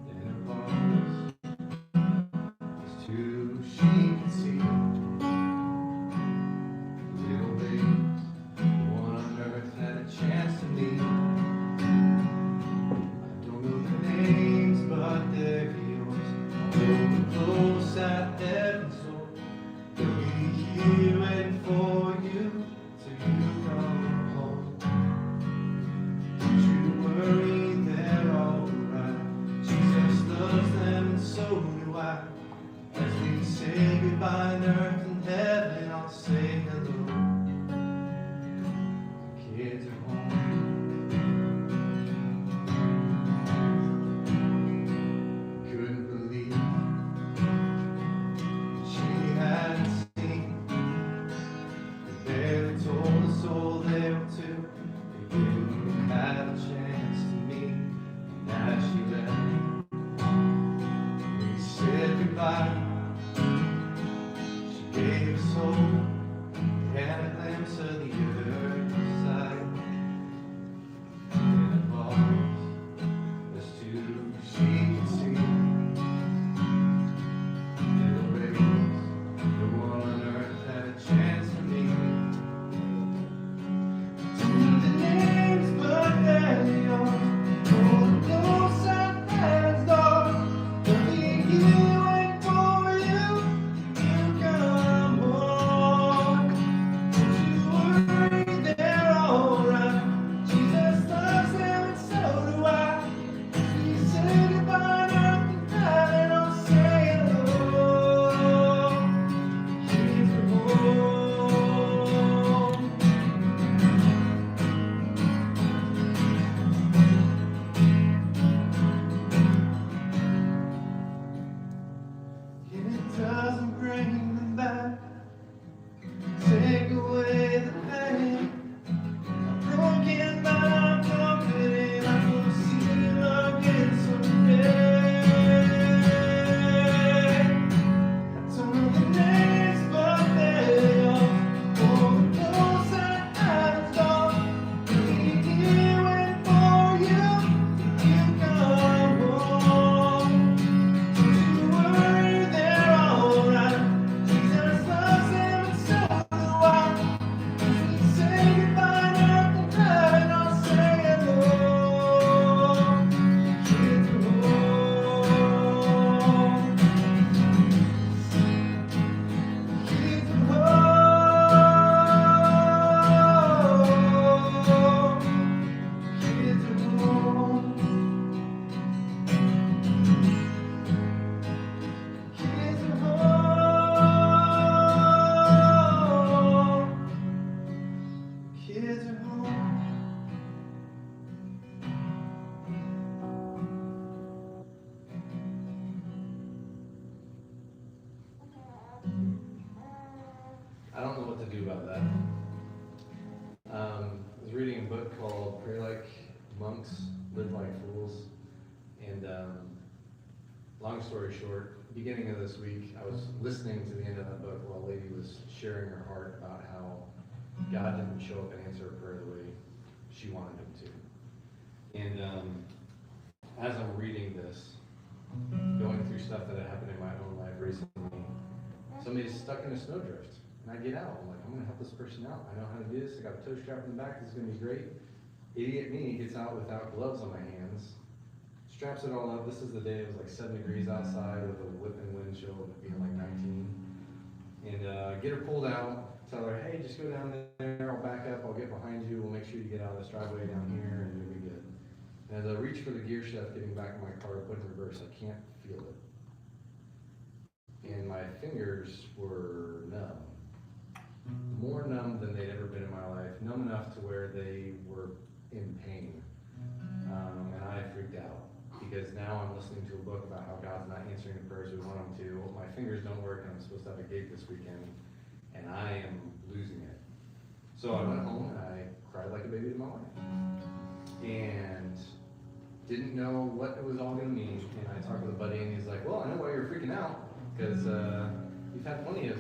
Then her bones was two she could see. Little babies, the one on earth had a chance to meet. I don't know their names, but they're yours. Although we're close at heaven's door, they'll be here waiting for you till you come home. Don't you worry, they're alright. Jesus loves them and so do I. As we say goodbye on earth and heaven, I'll say hello. The kids are home. Couldn't believe she hadn't seen. They barely told us all they were two. They didn't have a chance to meet. And as she left, we said goodbye. She gave us hope. We had a glimpse of the other side. In the bars, there's two she could see. Little babies, the one on earth had a chance to meet. Don't know the names, but they're yours. Oh, close at heaven's door. They'll be here waiting for you. You come home. Don't you worry, they're alright. Jesus loves them and so do I. We say goodbye on earth and heaven, I'll say hello. Kids are home. And it doesn't bring them back. Take away the pain. I'm broken, but I'm confident I will see them again someday. I don't know the names, but they're yours. Oh, the close at heaven's door. We'll be here waiting for you till you come home. Don't you worry, they're alright. Jesus loves them and so do I. As we say goodbye on earth and heaven, I'll say hello. Kids are home. Kids are home. Kids are home. Kids are home. Kids are home. I don't know what to do about that. I was reading a book called Pray Like Monks, Live Like Fools. And long story short, beginning of this week, I was listening to the end of that book while a lady was sharing her heart about how God didn't show up and answer her prayer the way she wanted him to. And as I'm reading this, going through stuff that had happened in my own life recently, somebody's stuck in a snowdrift. And I get out, I'm like, I'm gonna help this person out. I know how to do this, I got a tow strap in the back, this is gonna be great. Idiot me gets out without gloves on my hands, straps it all up. This is the day it was like 7 degrees outside with a whipping wind chill and it being like 19. And get her pulled out, tell her, hey, just go down there, I'll back up, I'll get behind you, we'll make sure you get out of this driveway down here and you'll be good. And as I reach for the gear shift, getting back in my car to put in reverse, I can't feel it. And my fingers were numb. More numb than they'd ever been in my life, numb enough to where they were in pain. And I freaked out because now I'm listening to a book about how God's not answering the prayers we want him to. My fingers don't work and I'm supposed to have a gig this weekend and I am losing it. So I went home and I cried like a baby to my wife. And didn't know what it was all gonna mean. And I talked with a buddy and he's like, well, I know why you're freaking out because you've had plenty of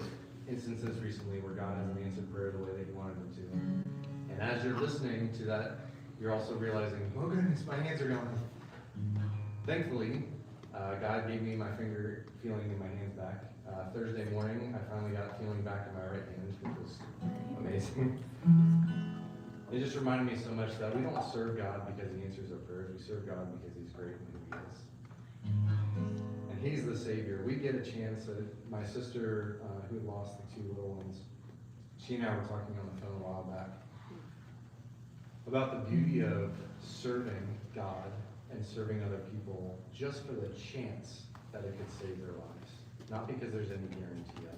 instances recently where God hasn't answered prayer the way that you wanted him to. And as you're listening to that, you're also realizing, oh goodness, my hands are gone. Thankfully, God gave me my finger feeling in my hands back. Thursday morning, I finally got feeling back in my right hand, which was amazing. It just reminded me so much that we don't serve God because he answers our prayers. We serve God because he's great and who he is. And he's the Savior. We get a chance. My sister, who had lost the 2 little ones, she and I were talking on the phone a while back about the beauty of serving God and serving other people just for the chance that it could save their lives, not because there's any guarantee of it.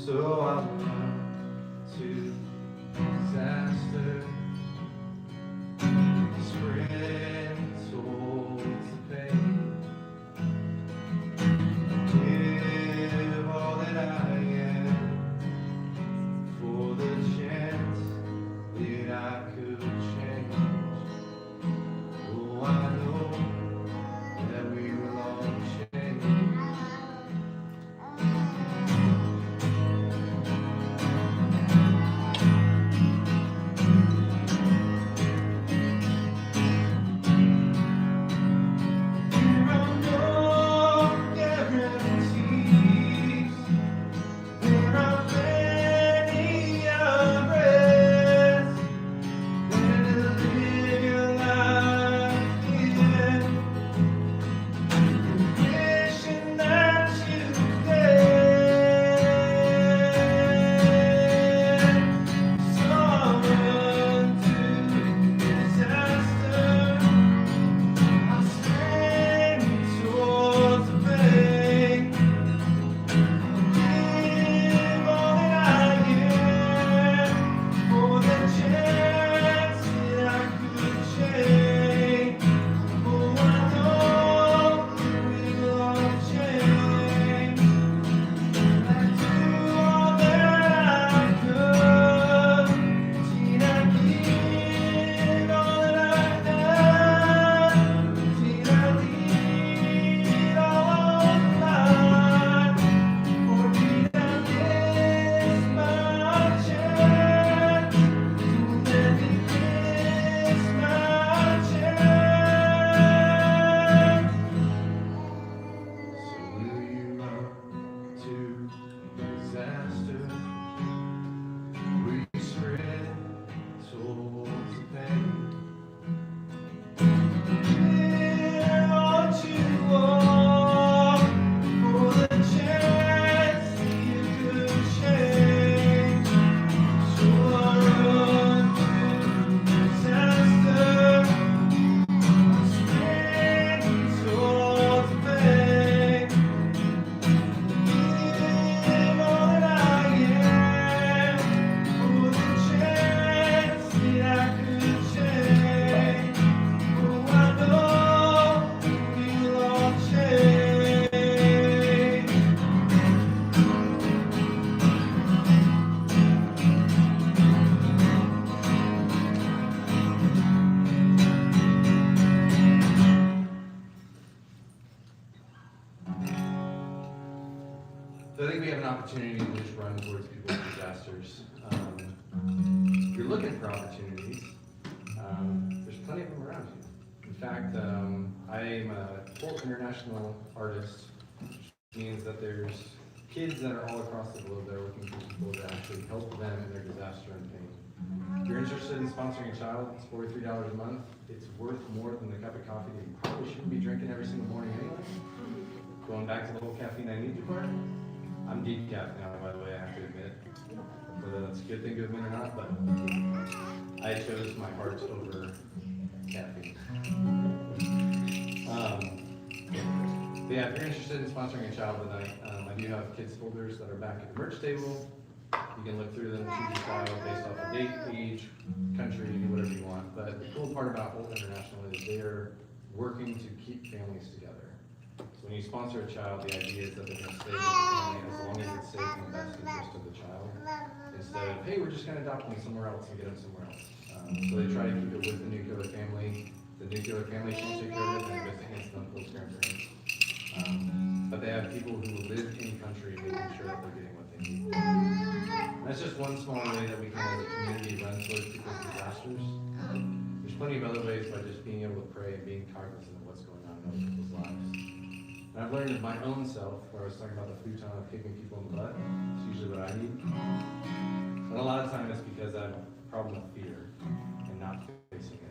So I went to disaster, sprint towards the pain, give all that I am for the chance that I could change. Oh, I know that we will all change. So I think we have an opportunity to just run towards people's disasters. If you're looking for opportunities, there's plenty of them around you. In fact, I am a full international artist, which means that there's kids that are all across the globe that are looking for people to actually help them in their disaster and pain. If you're interested in sponsoring a child, it's $43 a month. It's worth more than the cup of coffee that you probably shouldn't be drinking every single morning anyway. Going back to the whole caffeine I need you part, I'm decaf now, by the way, I have to admit. Whether that's a good thing to admit or not, but I chose my heart over caffeine. But yeah, if you're interested in sponsoring a child tonight, I do have kids folders that are back at the merch table. You can look through them, choose your child based off of date, age, country, whatever you want. But the cool part about Holt International is they are working to keep families together. So when you sponsor a child, the idea is that they're going to stay with the family as long as it's safe in the best interest of the child. Instead of, hey, we're just going to adopt them somewhere else and get them somewhere else. So they try to keep it with the nuclear family. The nuclear family should take care of it, and it goes to aunts and uncles, grandparents. But they have people who live in country making sure that they're getting what they need. That's just one small way that we can, as a community, run towards people's disasters. There's plenty of other ways by just being able to pray and being cognizant of what's going on in other people's lives. And I've learned of my own self, where I was talking about the futon of kicking people in the butt. It's usually what I need. And a lot of time it's because I have a problem with fear and not facing it.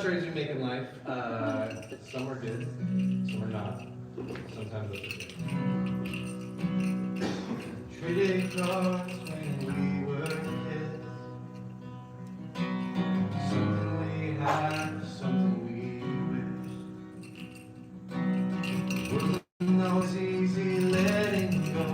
Trades you make in life, some are good, some are not. Sometimes those are good. Traded cards when we were kids. Something we had, something we wished. Wasn't always easy letting go.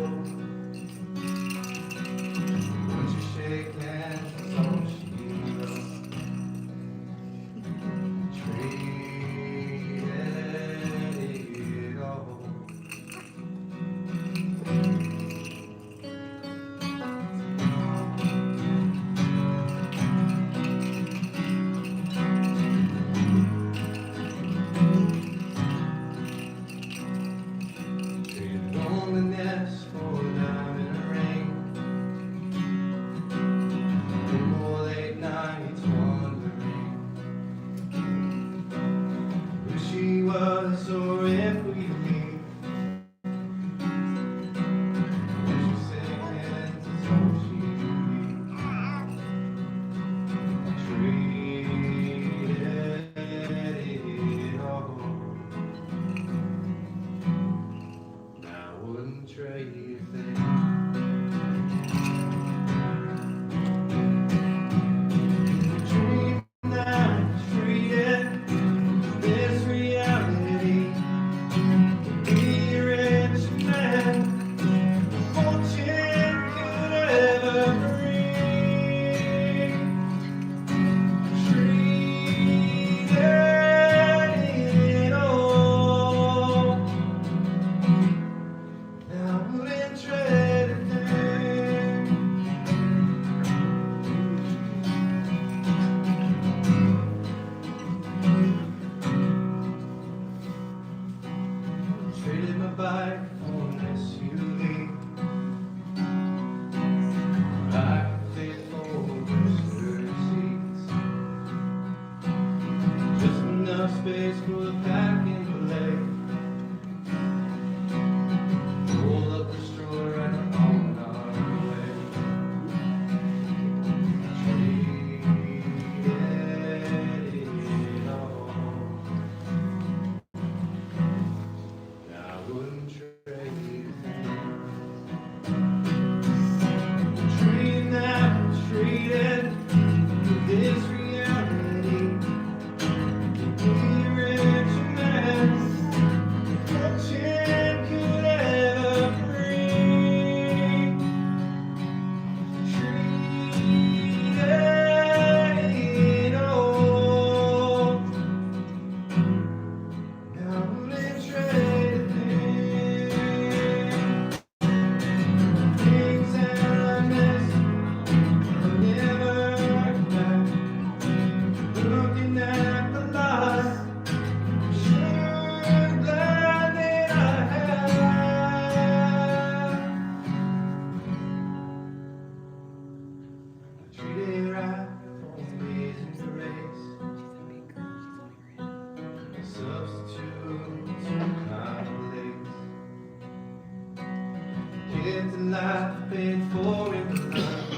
waited for in the night,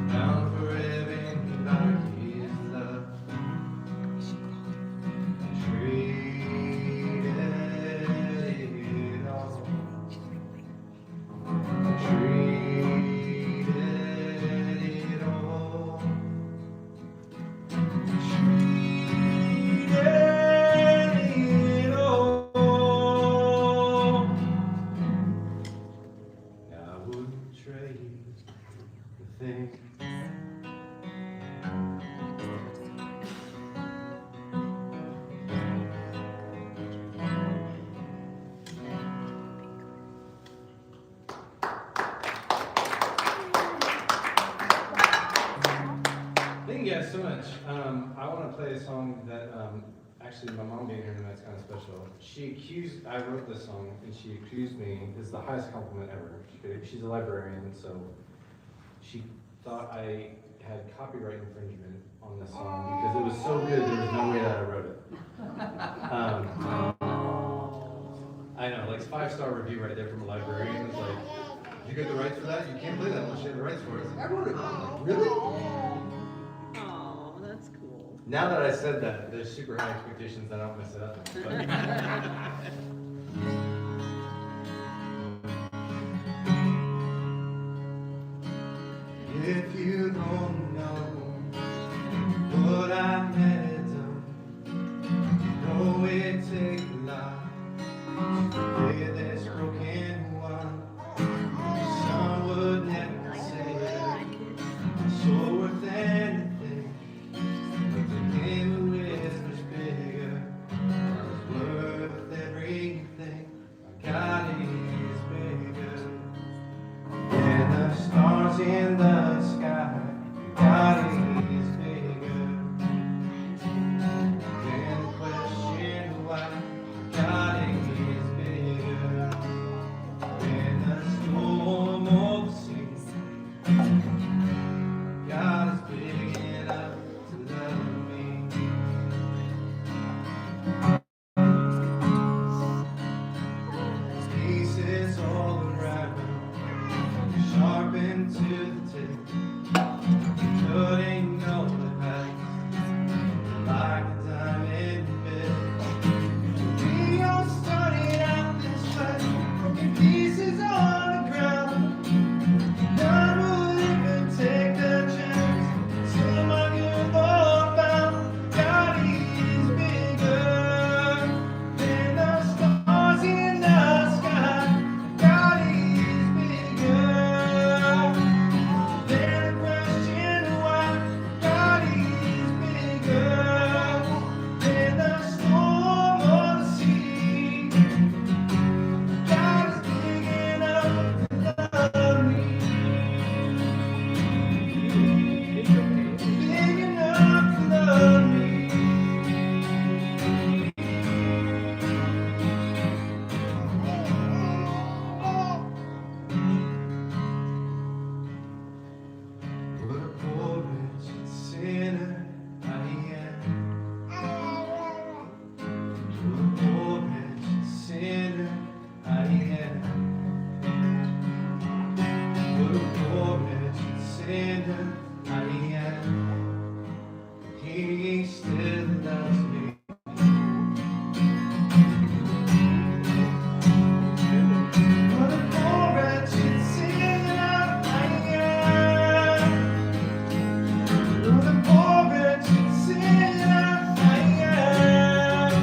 bound for heaven like his love. Treated it all. Treated it all. Treated it all. I wouldn't trade the thing. Thank you guys so much. I want to play a song that actually my mom being here tonight is kind of special. I wrote this song and she accused me, this is the highest compliment ever. She's a librarian, so she thought I had copyright infringement on this song because it was so good there was no way that I wrote it. I know, like 5-star review right there from a librarian. It's like, you get the rights for that? You can't play that unless you have the rights for it. It's like, I wrote it. I'm like, really?
Oh, that's cool.
Now that I said that, there's super high expectations that I don't mess it up. If you don't know what I had done, know it takes a lot to forget this broken one. Sun would never say it, so worth anything. But the game is much bigger. It's worth everything. My God is bigger. And the stars in the sky. God is bigger. And the question why. God is bigger. And the storm of the sea. God is big enough to love me. Pieces all around, sharpened to the tip, cutting all the heights like a diamond bit. We all started out this way, broken pieces on the ground. None would even take the chance. Some are good or found. God is bigger than the stars in the sky. God is bigger than the question why. God is bigger than the storm or the sea. God is big enough to love me. Big enough to love me. What a poor wretched sinner I am. What a poor wretched sinner I am. What a poor wretched sinner I am. He still loves me. What a poor wretched sinner I am. What a poor wretched sinner I am.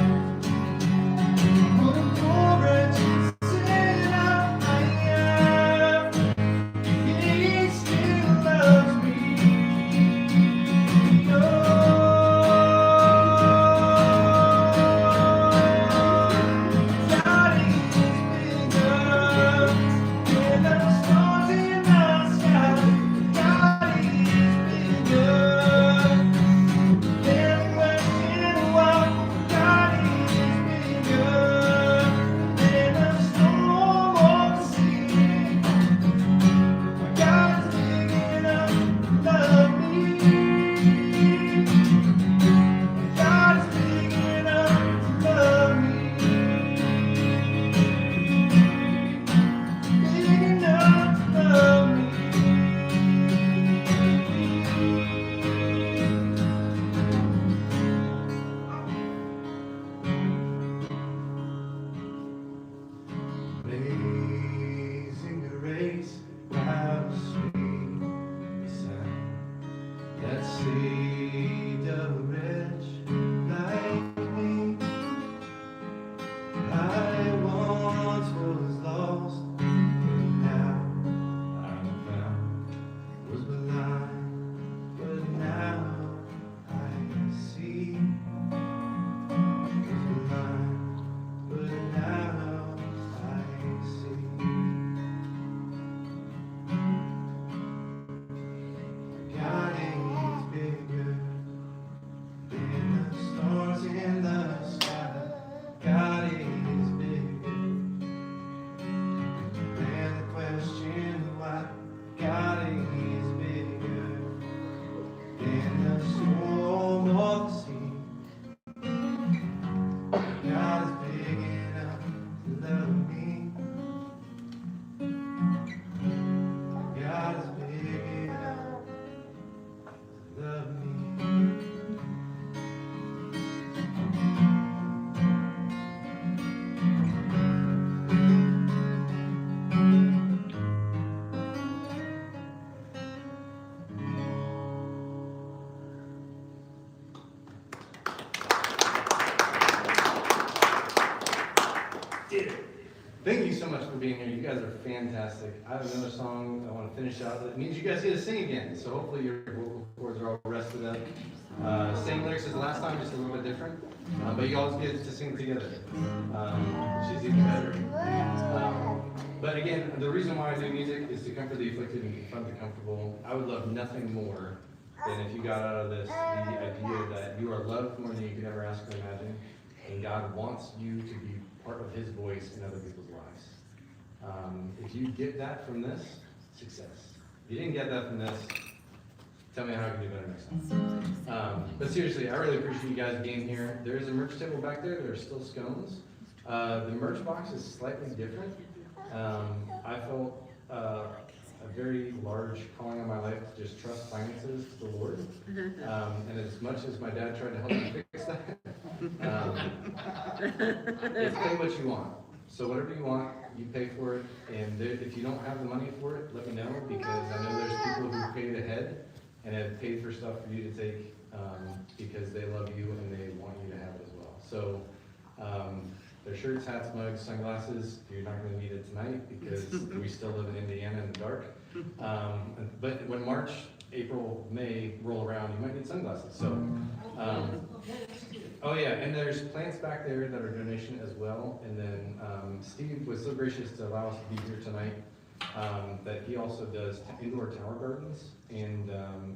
What a poor wretched sinner I am. He still loves me.
Thank you so much for being here. You guys are fantastic. I have another song I want to finish out. It means you guys get to sing again. So hopefully your vocal cords are all rested up. Same lyrics as last time, just a little bit different. But you always get to sing together. She's even better. But again, the reason why I do music is to comfort the afflicted and confront the comfortable. I would love nothing more than if you got out of this the idea that you are loved more than you could ever ask or imagine. And God wants you to be part of His voice in other people's lives. If you get that from this, success. If you didn't get that from this, tell me how I can do better next time. But seriously, I really appreciate you guys being here. There is a merch table back there. There are still scones. The merch box is slightly different. I felt a very large calling on my life to just trust finances to the Lord. And as much as my dad tried to help me fix that, it's pay what you want. So whatever you want, you pay for it. And if you don't have the money for it, let me know, because I know there's people who paid ahead and have paid for stuff for you to take because they love you and they want you to have it as well. So there's shirts, hats, mugs, sunglasses. You're not going to need it tonight because we still live in Indiana in the dark. But when March, April, May roll around, you might need sunglasses. So, oh yeah, and there's plants back there that are donation as well. And then Steve was so gracious to allow us to be here tonight that he also does indoor tower gardens and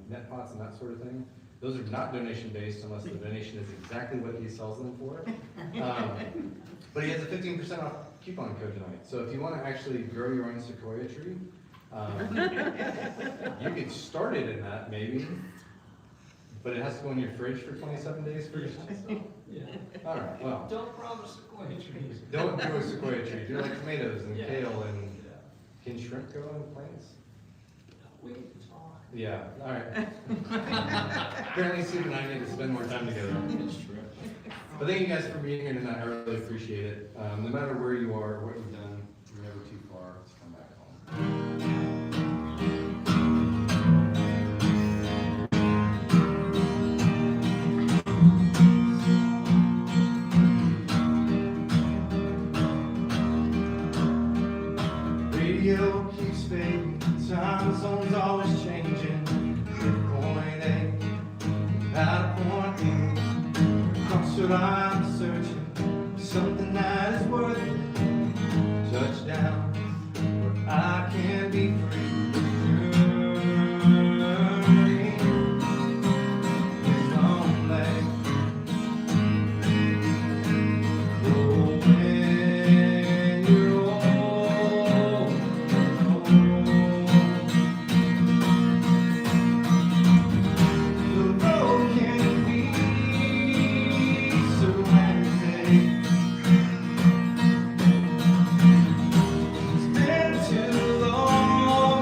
net pots and that sort of thing. Those are not donation based unless the donation is exactly what he sells them for. But he has a 15% off coupon code tonight. So if you want to actually grow your own sequoia tree, you could start it in that maybe, but it has to go in your fridge for 27 days first.
Yeah.
All right, well.
Don't promise sequoia trees.
Don't do a sequoia tree. Do like tomatoes and
Yeah.
kale and, can shrimp go on plants?
We can talk.
Yeah, all right. Apparently Steve and I need to spend more time together. But thank you guys for being here tonight. I really appreciate it. No matter where you are, or what you've done, you're never too far to come back home. Radio keeps fading, time zone's always changing. Point A, out of point B. Crossroad I'm searching for something that is worth it. Touchdown, where I can be free. Journey is lonely. Oh, when you're old. The road can be so empty. It's been too long.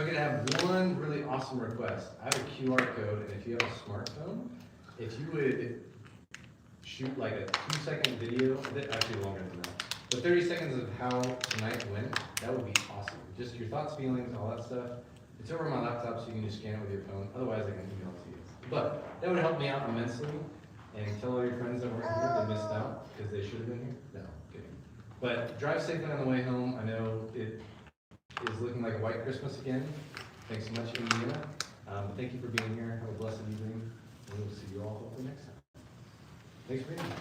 I could have one really awesome request, I have a QR code, and if you have a smartphone, if you would shoot like a 2-second video, actually longer than that, but 30 seconds of how tonight went, that would be awesome. Just your thoughts, feelings, all that stuff. It's over my laptop, so you can just scan it with your phone. Otherwise, I can email it to you. But that would help me out immensely. And tell all your friends that weren't here they missed out because they should have been here. No, kidding. But drive safely on the way home. I know it is looking like a white Christmas again. Thanks so much, Winona. Thank you for being here. Have a blessed evening. And we'll see you all hopefully next time. Thanks for being here.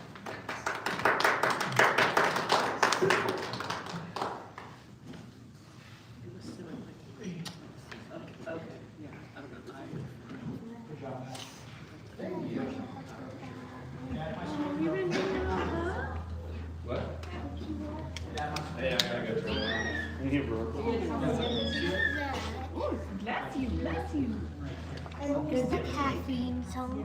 It was so like, okay, yeah, I don't know.
What? Hey, I gotta go turn around.
Bless you, bless you.
There's the caffeine song.